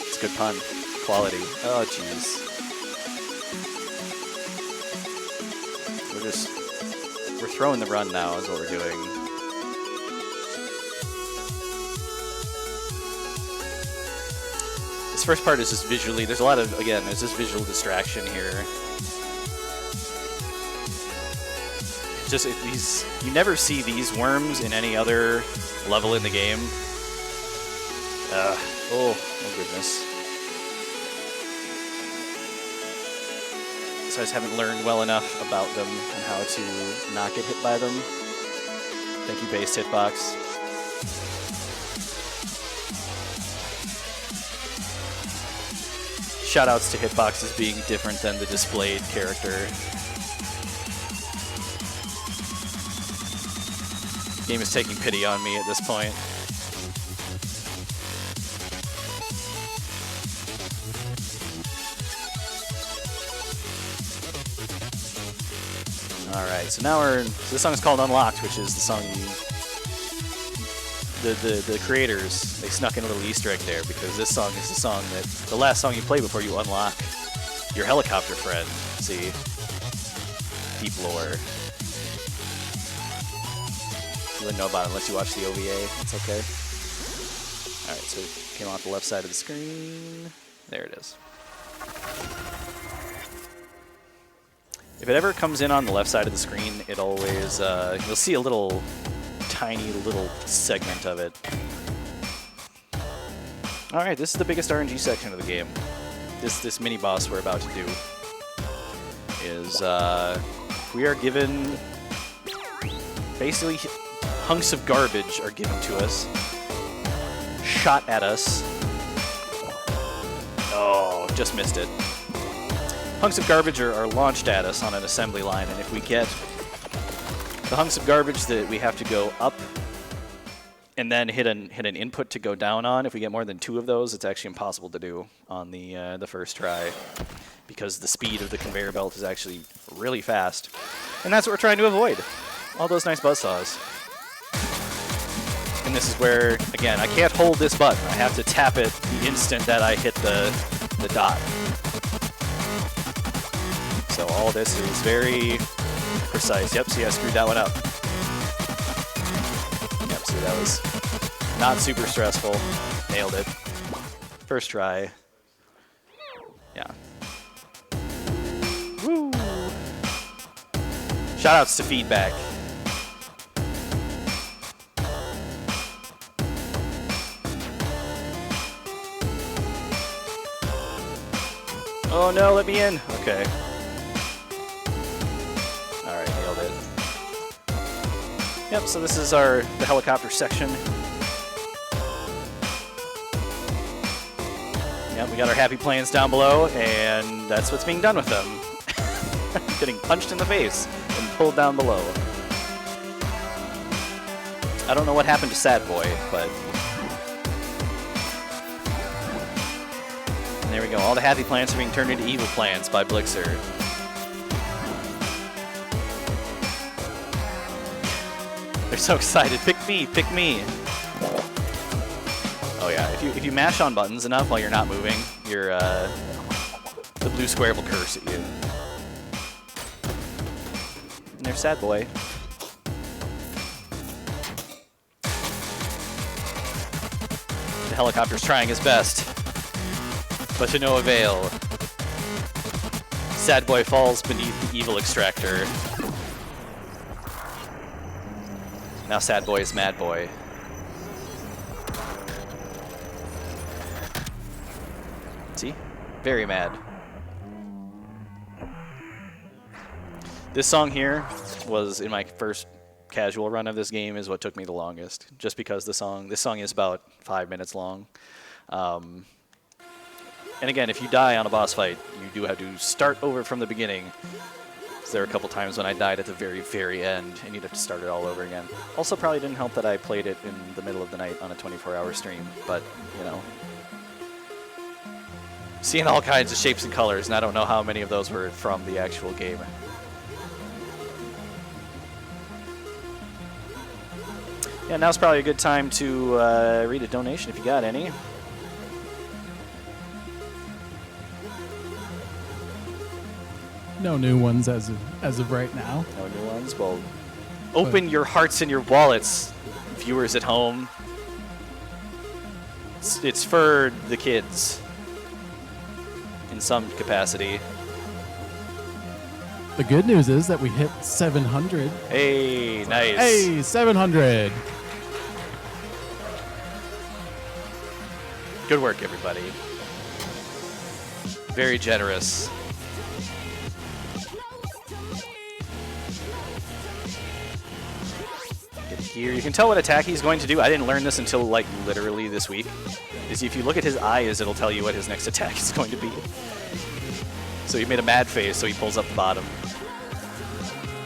Speaker 1: It's a good pun. Quality. Oh, jeez. We're throwing the run now is what we're doing. This first part is just visually, there's a lot of, again, there's this visual distraction here. You never see these worms in any other level in the game. Oh goodness. So I just haven't learned well enough about them and how to not get hit by them. Thank you, base hitbox. Shoutouts to hitboxes being different than the displayed character. Game is taking pity on me at this point. Alright, so now so this song is called Unlocked, which is the song the creators, they snuck in a little Easter egg there, because this song is the last song you play before you unlock your helicopter friend. See? Deep lore. You wouldn't know about it unless you watch the OVA. It's okay. Alright, so it came off the left side of the screen. There it is. If it ever comes in on the left side of the screen, it always, you'll see a tiny little segment of it. Alright, this is the biggest RNG section of the game. This mini boss we're about to do is, we are given, basically, hunks of garbage are given to us, shot at us. Oh, just missed it. Hunks of garbage are launched at us on an assembly line, and if we get the hunks of garbage that we have to go up and then hit an input to go down on, if we get more than 2 of those, it's actually impossible to do on the first try, because the speed of the conveyor belt is actually really fast. And that's what we're trying to avoid. All those nice buzzsaws. And this is where, again, I can't hold this button. I have to tap it the instant that I hit the dot. So all this is very precise. Yep, see, I screwed that one up. Yep, see, that was not super stressful. Nailed it. First try. Yeah. Woo! Shoutouts to feedback. Oh no, let me in. Okay. Alright, nailed it. Yep, so this is the helicopter section. Yep, we got our happy planes down below, and that's what's being done with them. Getting punched in the face and pulled down below. I don't know what happened to Sad Boy, but... And there we go, all the happy plants are being turned into evil plants by Blixer. They're so excited. Pick me, pick me. Oh yeah, if you mash on buttons enough while you're not moving, the blue square will curse at you. And there's Sad Boy. The helicopter's trying his best, but to no avail. Sad Boy falls beneath the evil extractor. Now Sad Boy is Mad Boy. See? Very mad. This song here was, in my first casual run of this game, is what took me the longest. Just because this song is about 5 minutes long. And again, if you die on a boss fight, you do have to start over from the beginning. There were a couple times when I died at the very, very end, and you'd have to start it all over again. Also, probably didn't help that I played it in the middle of the night on a 24-hour stream, but, you know. Seeing all kinds of shapes and colors, and I don't know how many of those were from the actual game. Yeah, now's probably a good time to read a donation if you got any.
Speaker 4: No new ones as of right now.
Speaker 1: No new ones? Well, open your hearts and your wallets, viewers at home. It's for the kids in some capacity.
Speaker 4: The good news is that we hit 700.
Speaker 1: Hey, nice.
Speaker 4: Hey, 700.
Speaker 1: Good work, everybody. Very generous. Get here. You can tell what attack he's going to do. I didn't learn this until like literally this week. Is if you look at his eyes, it'll tell you what his next attack is going to be. So he made a mad face, so he pulls up the bottom.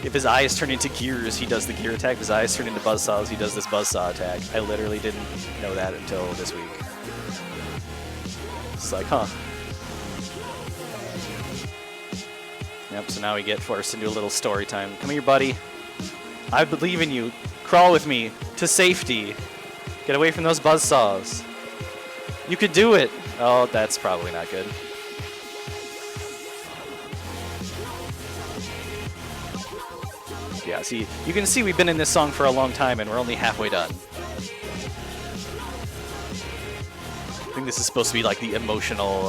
Speaker 1: If his eyes turn into gears, he does the gear attack. If his eyes turn into buzzsaws, he does this buzzsaw attack. I literally didn't know that until this week. It's like, huh. Yep, so now we get forced into a little story time. Come here, buddy. I believe in you. Crawl with me to safety. Get away from those buzzsaws. You could do it. Oh, that's probably not good. Yeah, see, you can see we've been in this song for a long time and we're only halfway done. I think this is supposed to be like the emotional,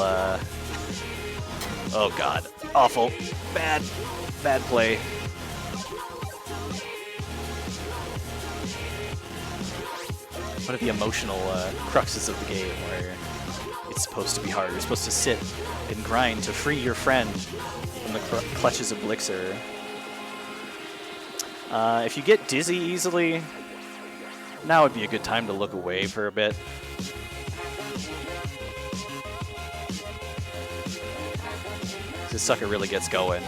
Speaker 1: oh god, awful, bad play. One of the emotional cruxes of the game where it's supposed to be hard. You're supposed to sit and grind to free your friend from the clutches of Blixer. If you get dizzy easily, now would be a good time to look away for a bit. This sucker really gets going.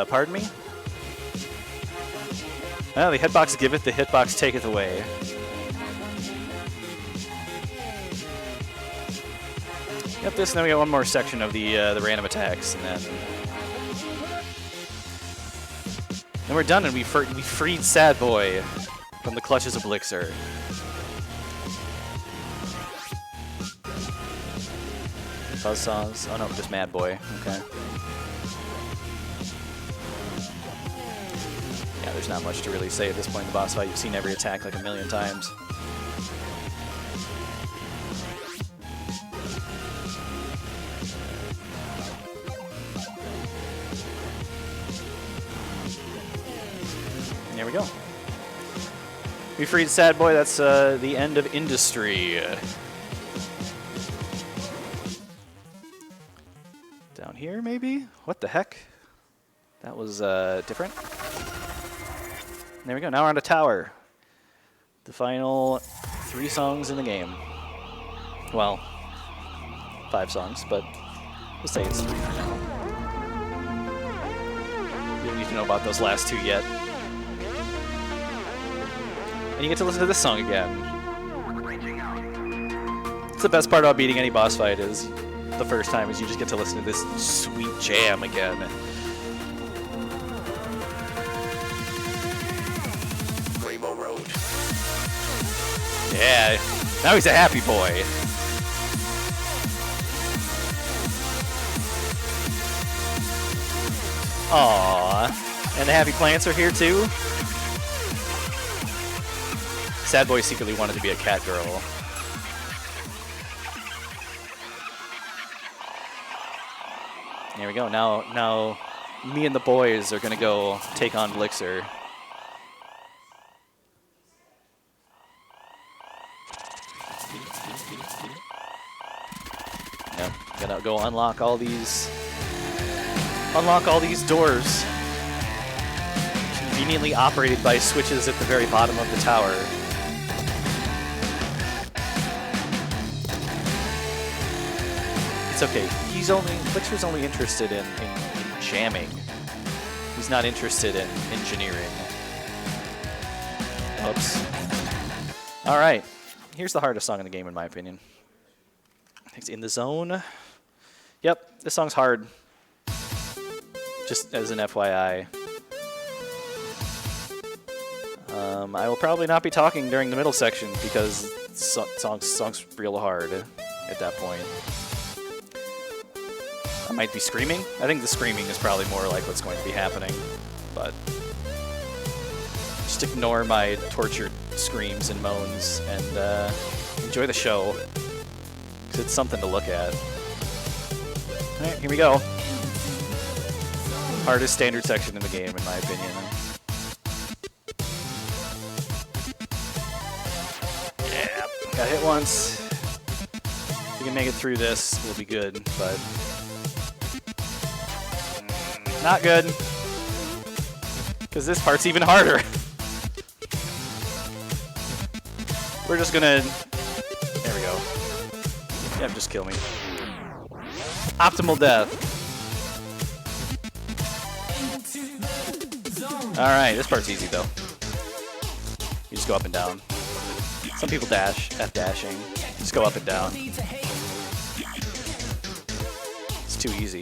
Speaker 1: Pardon me? Oh, the hitbox giveth, the hitbox taketh away. Yep, this, and then we got one more section of the random attacks, and then we're done, and we freed Sad Boy from the clutches of Blixer. Buzzsaws. Oh no, just Mad Boy. Okay. Yeah, there's not much to really say at this point in the boss fight. You've seen every attack like a million times. There we go. We freed Sad Boy. That's the end of Industry. Down here, maybe? What the heck? That was different. There we go. Now we're on to Tower. The final 3 songs in the game. Well, 5 songs, but we'll say it's 3 for now. You don't need to know about those last 2 yet. And you get to listen to this song again. It's the best part about beating any boss fight is the first time is you just get to listen to this sweet jam again. Rainbow Road. Yeah, now he's a happy boy. Aww. And the happy plants are here too? Sad Boy secretly wanted to be a cat girl. There we go. Now me and the boys are gonna go take on Blixer. Yep, gonna go unlock all these doors. Conveniently operated by switches at the very bottom of the tower. It's okay. Blixer's only interested in jamming. He's not interested in engineering. Whoops. All right. Here's the hardest song in the game, in my opinion. It's In the Zone. Yep, this song's hard. Just as an FYI. I will probably not be talking during the middle section because song's real hard at that point. I might be screaming. I think the screaming is probably more like what's going to be happening, but just ignore my tortured screams and moans and enjoy the show, because it's something to look at. All right, here we go. Hardest standard section in the game, in my opinion. Yeah, got hit once. If we can make it through this, we'll be good, but not good, because this part's even harder. We're just gonna, there we go. Yeah, just kill me. Optimal death. Alright, this part's easy though. You just go up and down. Some people dash, F-dashing. Just go up and down. It's too easy.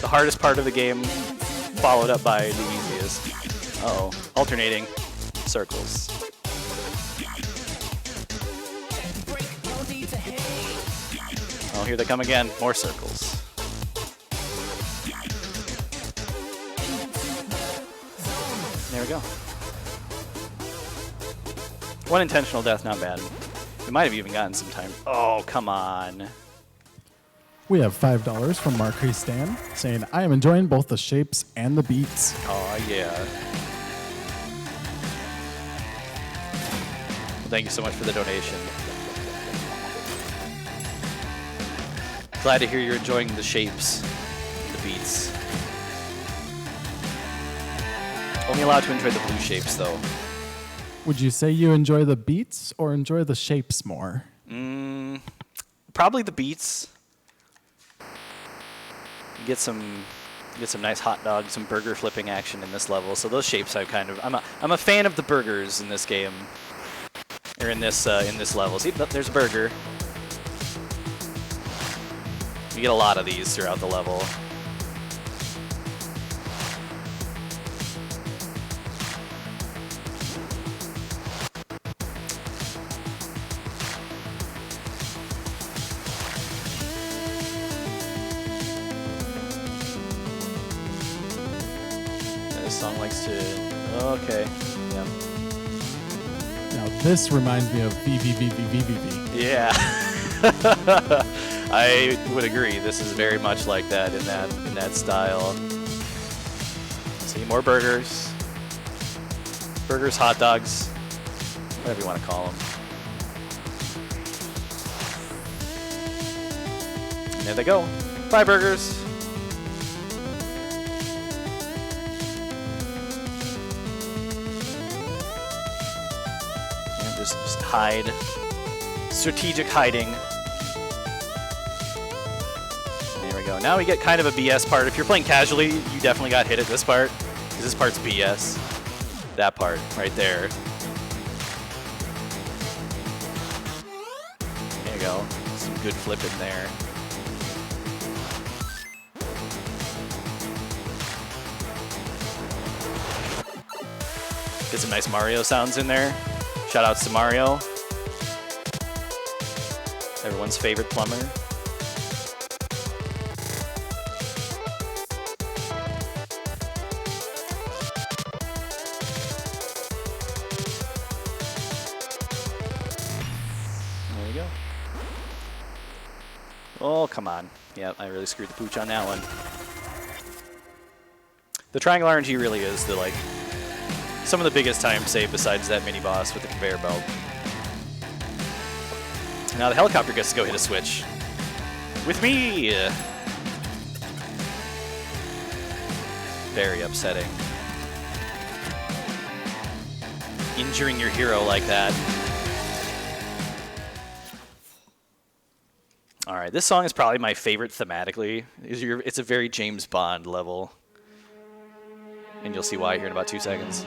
Speaker 1: The hardest part of the game, followed up by the easiest. Uh-oh. Alternating circles. Oh, here they come again. More circles. There we go. One intentional death, not bad. We might have even gotten some time. Oh, come on.
Speaker 4: We have $5 from Marquis Stan saying, I am enjoying both the shapes and the beats.
Speaker 1: Oh, yeah. Thank you so much for the donation. Glad to hear you're enjoying the shapes, the beats. Only allowed to enjoy the blue shapes, though.
Speaker 4: Would you say you enjoy the beats or enjoy the shapes more?
Speaker 1: Probably the beats. You get some nice hot dog, some burger flipping action in this level. So those shapes I'm a fan of the burgers in this game, or in this level. See, there's a burger. You get a lot of these throughout the level. This song likes to. Okay. Yeah.
Speaker 4: Now this reminds me of VVVVVVV.
Speaker 1: Yeah. I would agree. This is very much like that in that style. See, more burgers. Burgers, hot dogs, whatever you want to call them. And there they go. Bye, burgers. And just hide. Strategic hiding. There we go. Now we get kind of a BS part. If you're playing casually, you definitely got hit at this part, because this part's BS. That part right there. There you go. Some good flipping there. Get some nice Mario sounds in there. Shout outs to Mario. Everyone's favorite plumber. There you go. Oh, come on. Yeah, I really screwed the pooch on that one. The triangle RNG really is some of the biggest time save besides that mini boss with the conveyor belt. Now the helicopter gets to go hit a switch. With me! Very upsetting. Injuring your hero like that. Alright, this song is probably my favorite thematically. It's a very James Bond level. And you'll see why here in about 2 seconds.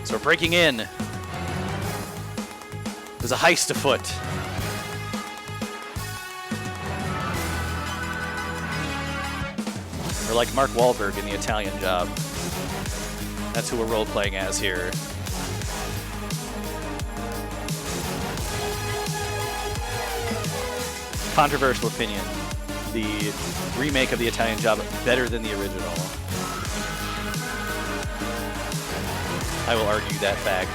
Speaker 1: So we're breaking in. There's a heist afoot. We're like Mark Wahlberg in The Italian Job. That's who we're role-playing as here. Controversial opinion. The remake of The Italian Job better than the original. I will argue that fact.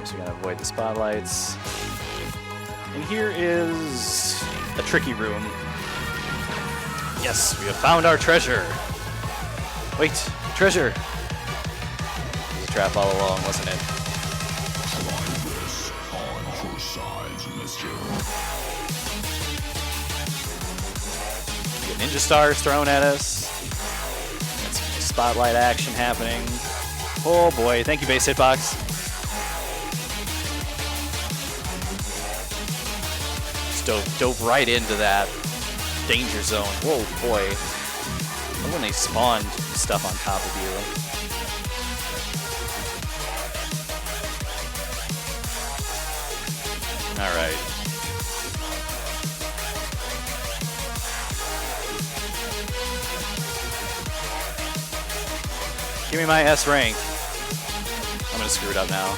Speaker 1: So we're gonna avoid the spotlights. And here is a tricky room. Yes, we have found our treasure. Wait, treasure. It was a trap all along, wasn't it? Get ninja stars thrown at us. Got some spotlight action happening. Oh boy, thank you, base hitbox. Just dove right into that danger zone. Whoa, boy. When they spawned stuff on top of you. All right. Give me my S rank. I'm gonna screw it up now.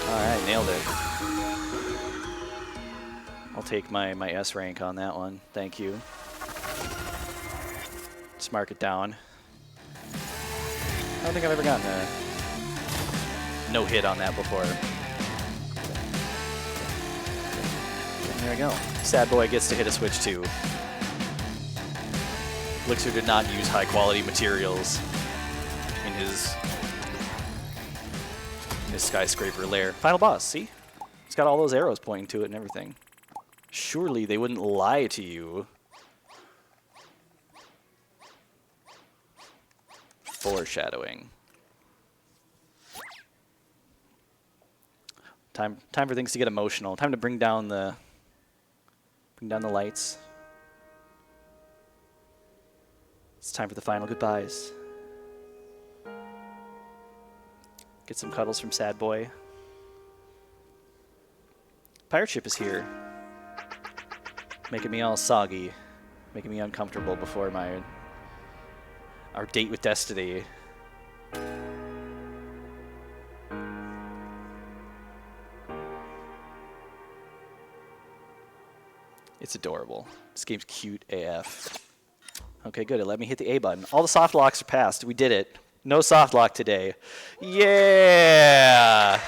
Speaker 1: All right, nailed it. I'll take my S rank on that one. Thank you. Let's mark it down. I don't think I've ever gotten a no hit on that before. There we go. Sad boy gets to hit a switch too. Elixir did not use high quality materials in his skyscraper lair. Final boss, see? It's got all those arrows pointing to it and everything. Surely they wouldn't lie to you. Foreshadowing. Time for things to get emotional. Time to bring down the lights. It's time for the final goodbyes. Get some cuddles from Sad Boy. Pirate ship is here. Making me all soggy. Making me uncomfortable before our date with Destiny. It's adorable. This game's cute AF. Okay, good. It let me hit the A button. All the soft locks are passed. We did it. No soft lock today. Yeah!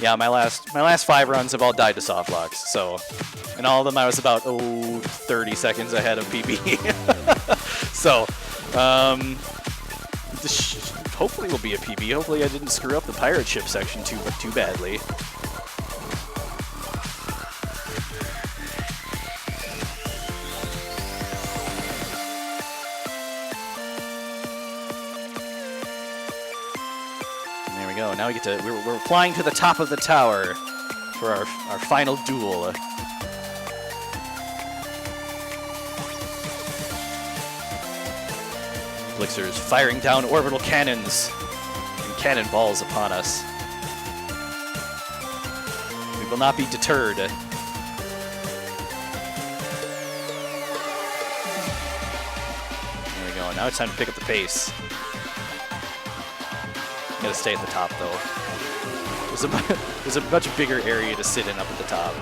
Speaker 1: Yeah, my last 5 runs have all died to soft locks. So, in all of them, I was about 30 seconds ahead of PB. So, hopefully will be a PB. Hopefully I didn't screw up the pirate ship section too badly. And there we go. Now we get to we're flying to the top of the tower for our final duel. Elixir's firing down orbital cannons and cannonballs upon us. We will not be deterred. There we go. Now it's time to pick up the pace. Gotta stay at the top, though. There's a much bigger area to sit in up at the top.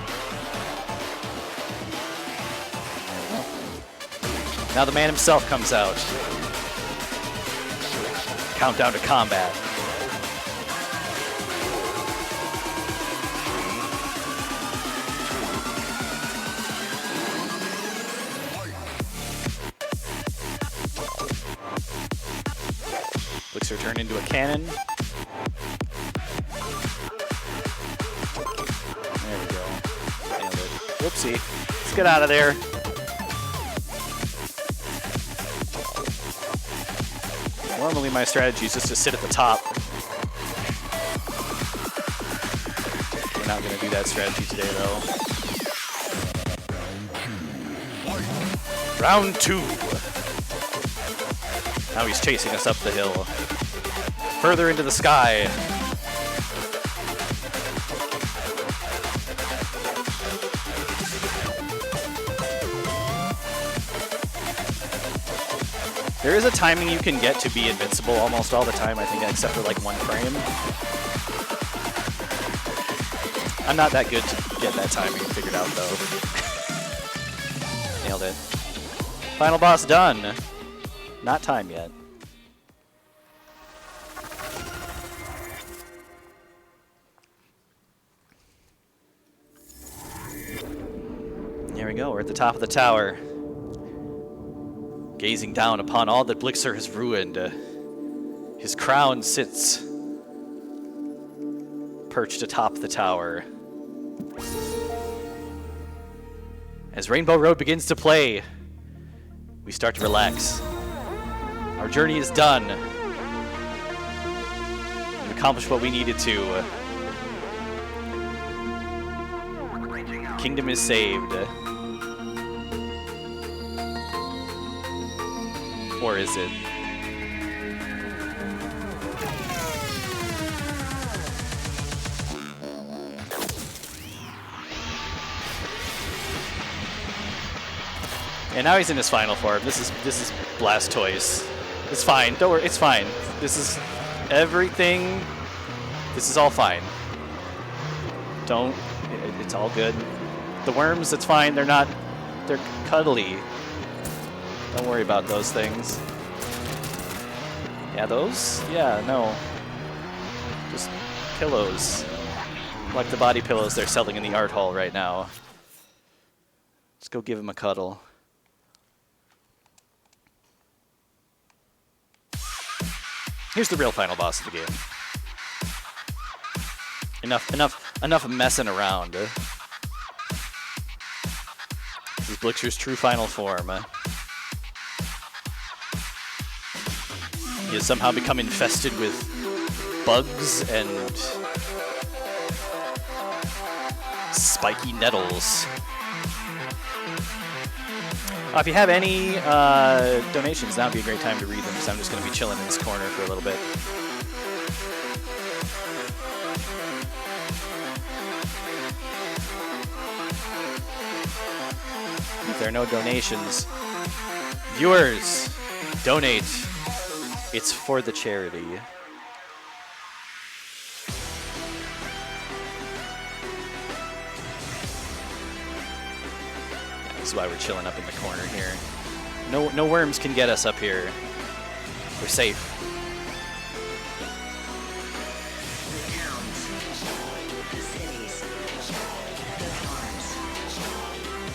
Speaker 1: Now the man himself comes out. Countdown to combat. Elixir turned into a cannon. There we go. Nailed it. Whoopsie. Let's get out of there. Normally my strategy is just to sit at the top not going to do that strategy today, though. Round 2. Now he's chasing us up the hill. Further into the sky. There is a timing you can get to be invincible almost all the time, I think, except for like 1 frame. I'm not that good to get that timing figured out, though. Nailed it. Final boss done. Not time yet. Here we go, we're at the top of the tower. Gazing down upon all that Blixer has ruined, his crown sits perched atop the tower. As Rainbow Road begins to play, we start to relax. Our journey is done. We've accomplished what we needed to. Kingdom is saved. Or is it? And now he's in his final form. This is Blastoise. It's fine. Don't worry. It's fine. This is everything. This is all fine. Don't. It's all good. The worms. It's fine. They're not. They're cuddly. Don't worry about those things. Yeah, those? Yeah, no. Just pillows. Like the body pillows they're selling in the art hall right now. Let's go give him a cuddle. Here's the real final boss of the game. Enough messing around. This is Blixer's true final form. He has somehow become infested with bugs and spiky nettles. If you have any donations, that would be a great time to read them, because I'm just going to be chilling in this corner for a little bit. If there are no donations, viewers, donate. It's for the charity. This is why we're chilling up in the corner here. No worms can get us up here. We're safe.
Speaker 6: The towns, the cities, the farms,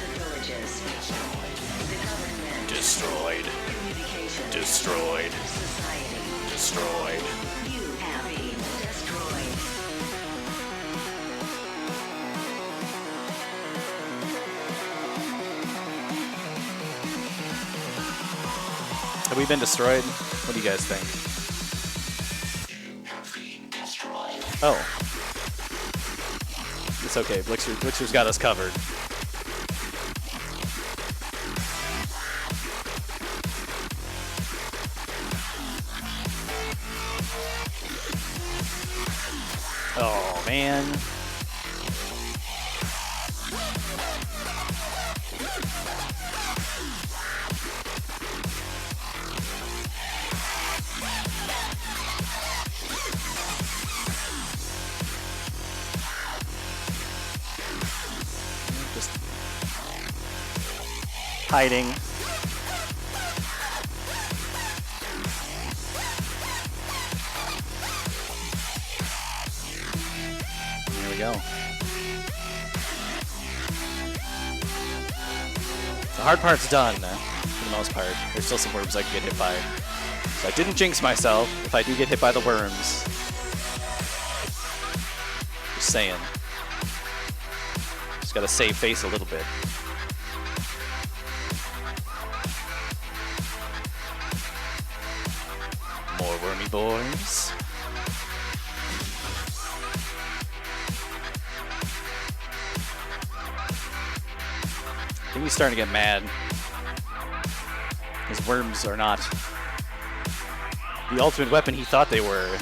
Speaker 6: the villages, the government,
Speaker 1: Destroyed.
Speaker 6: communication,
Speaker 1: Destroyed.
Speaker 6: society.
Speaker 1: Destroyed.
Speaker 6: You have been destroyed.
Speaker 1: Have we been destroyed? What do you guys think? Oh. It's okay. Blixer's got us covered. Oh, man. Just hiding. There we go. The hard part's done, for the most part. There's still some worms I can get hit by. So I didn't jinx myself if I do get hit by the worms. Just saying. Just gotta save face a little bit. More wormy boys. He's starting to get mad. His worms are not the ultimate weapon he thought they were.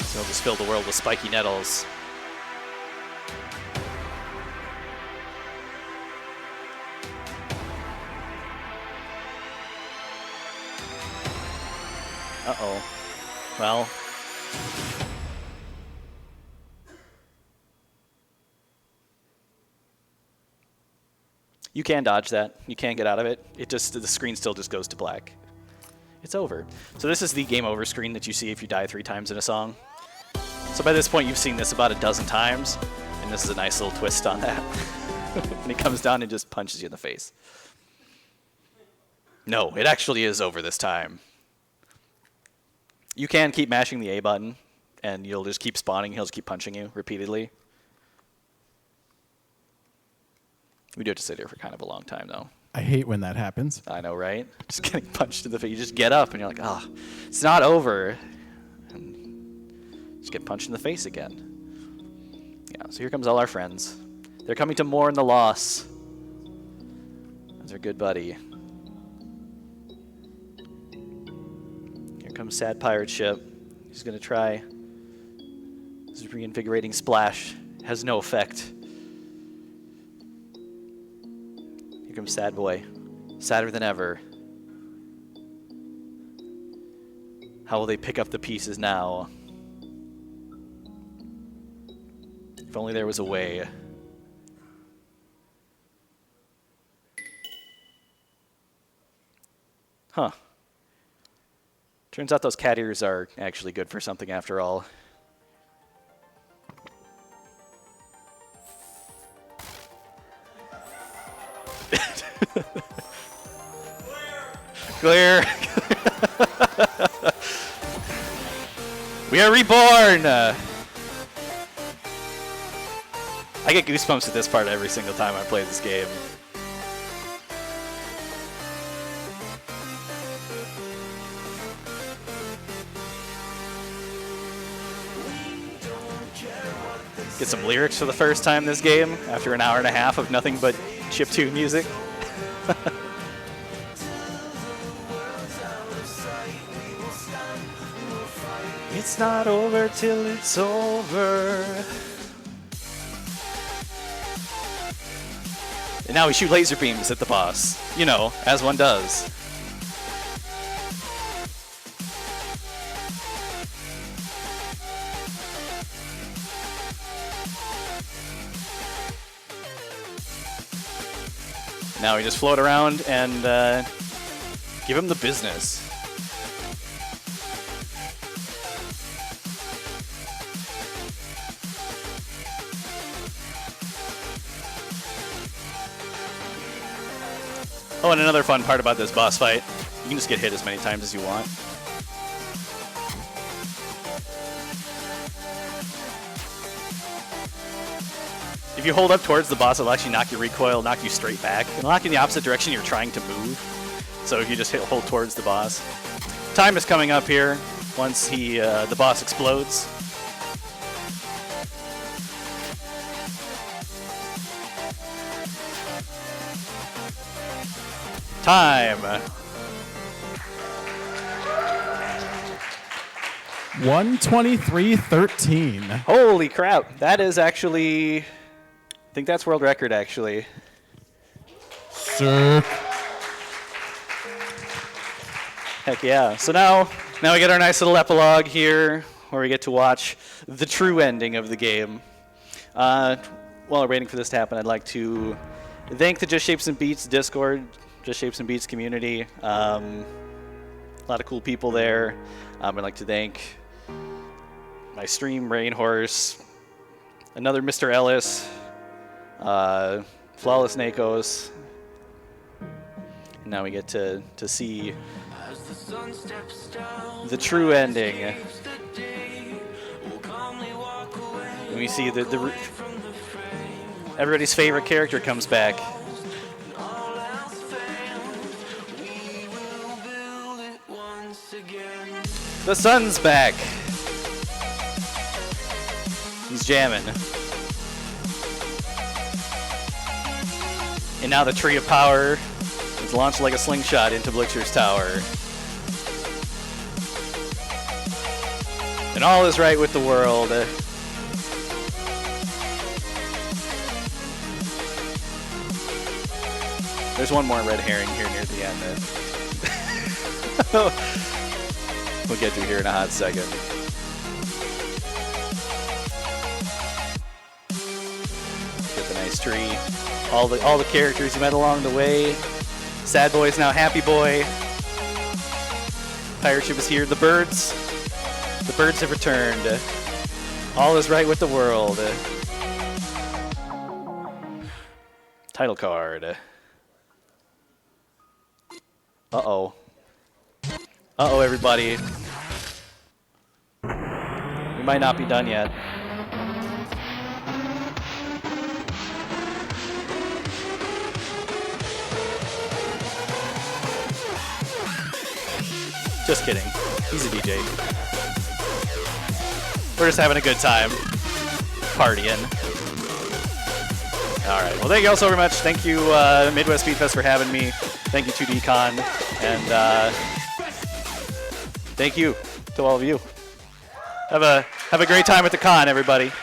Speaker 1: So he'll just fill the world with spiky nettles. Uh-oh. Well. You can dodge that. You can get out of it. The screen still just goes to black. It's over. So this is the game over screen that you see if you die 3 times in a song. So by this point, you've seen this about a dozen times, and this is a nice little twist on that. And he comes down and just punches you in the face. No, it actually is over this time. You can keep mashing the A button, and you'll just keep spawning. He'll just keep punching you repeatedly. We do have to sit here for kind of a long time, though.
Speaker 4: I hate when that happens.
Speaker 1: I know, right? Just getting punched in the face. You just get up, and you're like, ah, oh, it's not over. And just get punched in the face again. Yeah, so here comes all our friends. They're coming to mourn the loss. That's our good buddy. Here comes Sad Pirate Ship. He's going to try his reinvigorating splash. Has no effect. Here comes Sad Boy. Sadder than ever. How will they pick up the pieces now? If only there was a way. Huh. Turns out those cat ears are actually good for something after all. Clear. We are reborn! I get goosebumps at this part every single time I play this game. Get some lyrics for the first time this game after an hour and a half of nothing but chiptune music. It's not over till it's over. And now we shoot laser beams at the boss. You know, as one does. Now we just float around and give him the business. Oh, and another fun part about this boss fight, you can just get hit as many times as you want. If you hold up towards the boss, it'll actually knock your recoil, knock you straight back. It'll knock you in the opposite direction you're trying to move. So if you just hold towards the boss. Time is coming up here once the boss explodes. Time.
Speaker 4: 1:23:13.
Speaker 1: Holy crap. That is actually, I think that's world record actually.
Speaker 2: Sir.
Speaker 1: Heck yeah. So now we get our nice little epilogue here where we get to watch the true ending of the game. While we're waiting for this to happen, I'd like to thank the Just Shapes and Beats Discord, Just Shapes and Beats community. A lot of cool people there. I'd like to thank my stream, Rainhorse, another Mr. Ellis, Flawless Nakos. Now we get to see the true ending. And we see the everybody's favorite character comes back. The sun's back. He's jamming. And now the Tree of Power is launched like a slingshot into Blixer's tower. And all is right with the world. There's one more red herring here near the end that we'll get to here in a hot second. Get the nice tree. All the characters you met along the way. Sad boy is now happy boy. Pirate ship is here. The birds have returned. All is right with the world. Title card. Uh-oh. Uh-oh, everybody. We might not be done yet. Just kidding. He's a DJ. We're just having a good time. Partying. All right. Well, thank you all so very much. Thank you, Midwest Speedfest, for having me. Thank you, 2DCon. And thank you to all of you. Have a great time at the con, everybody.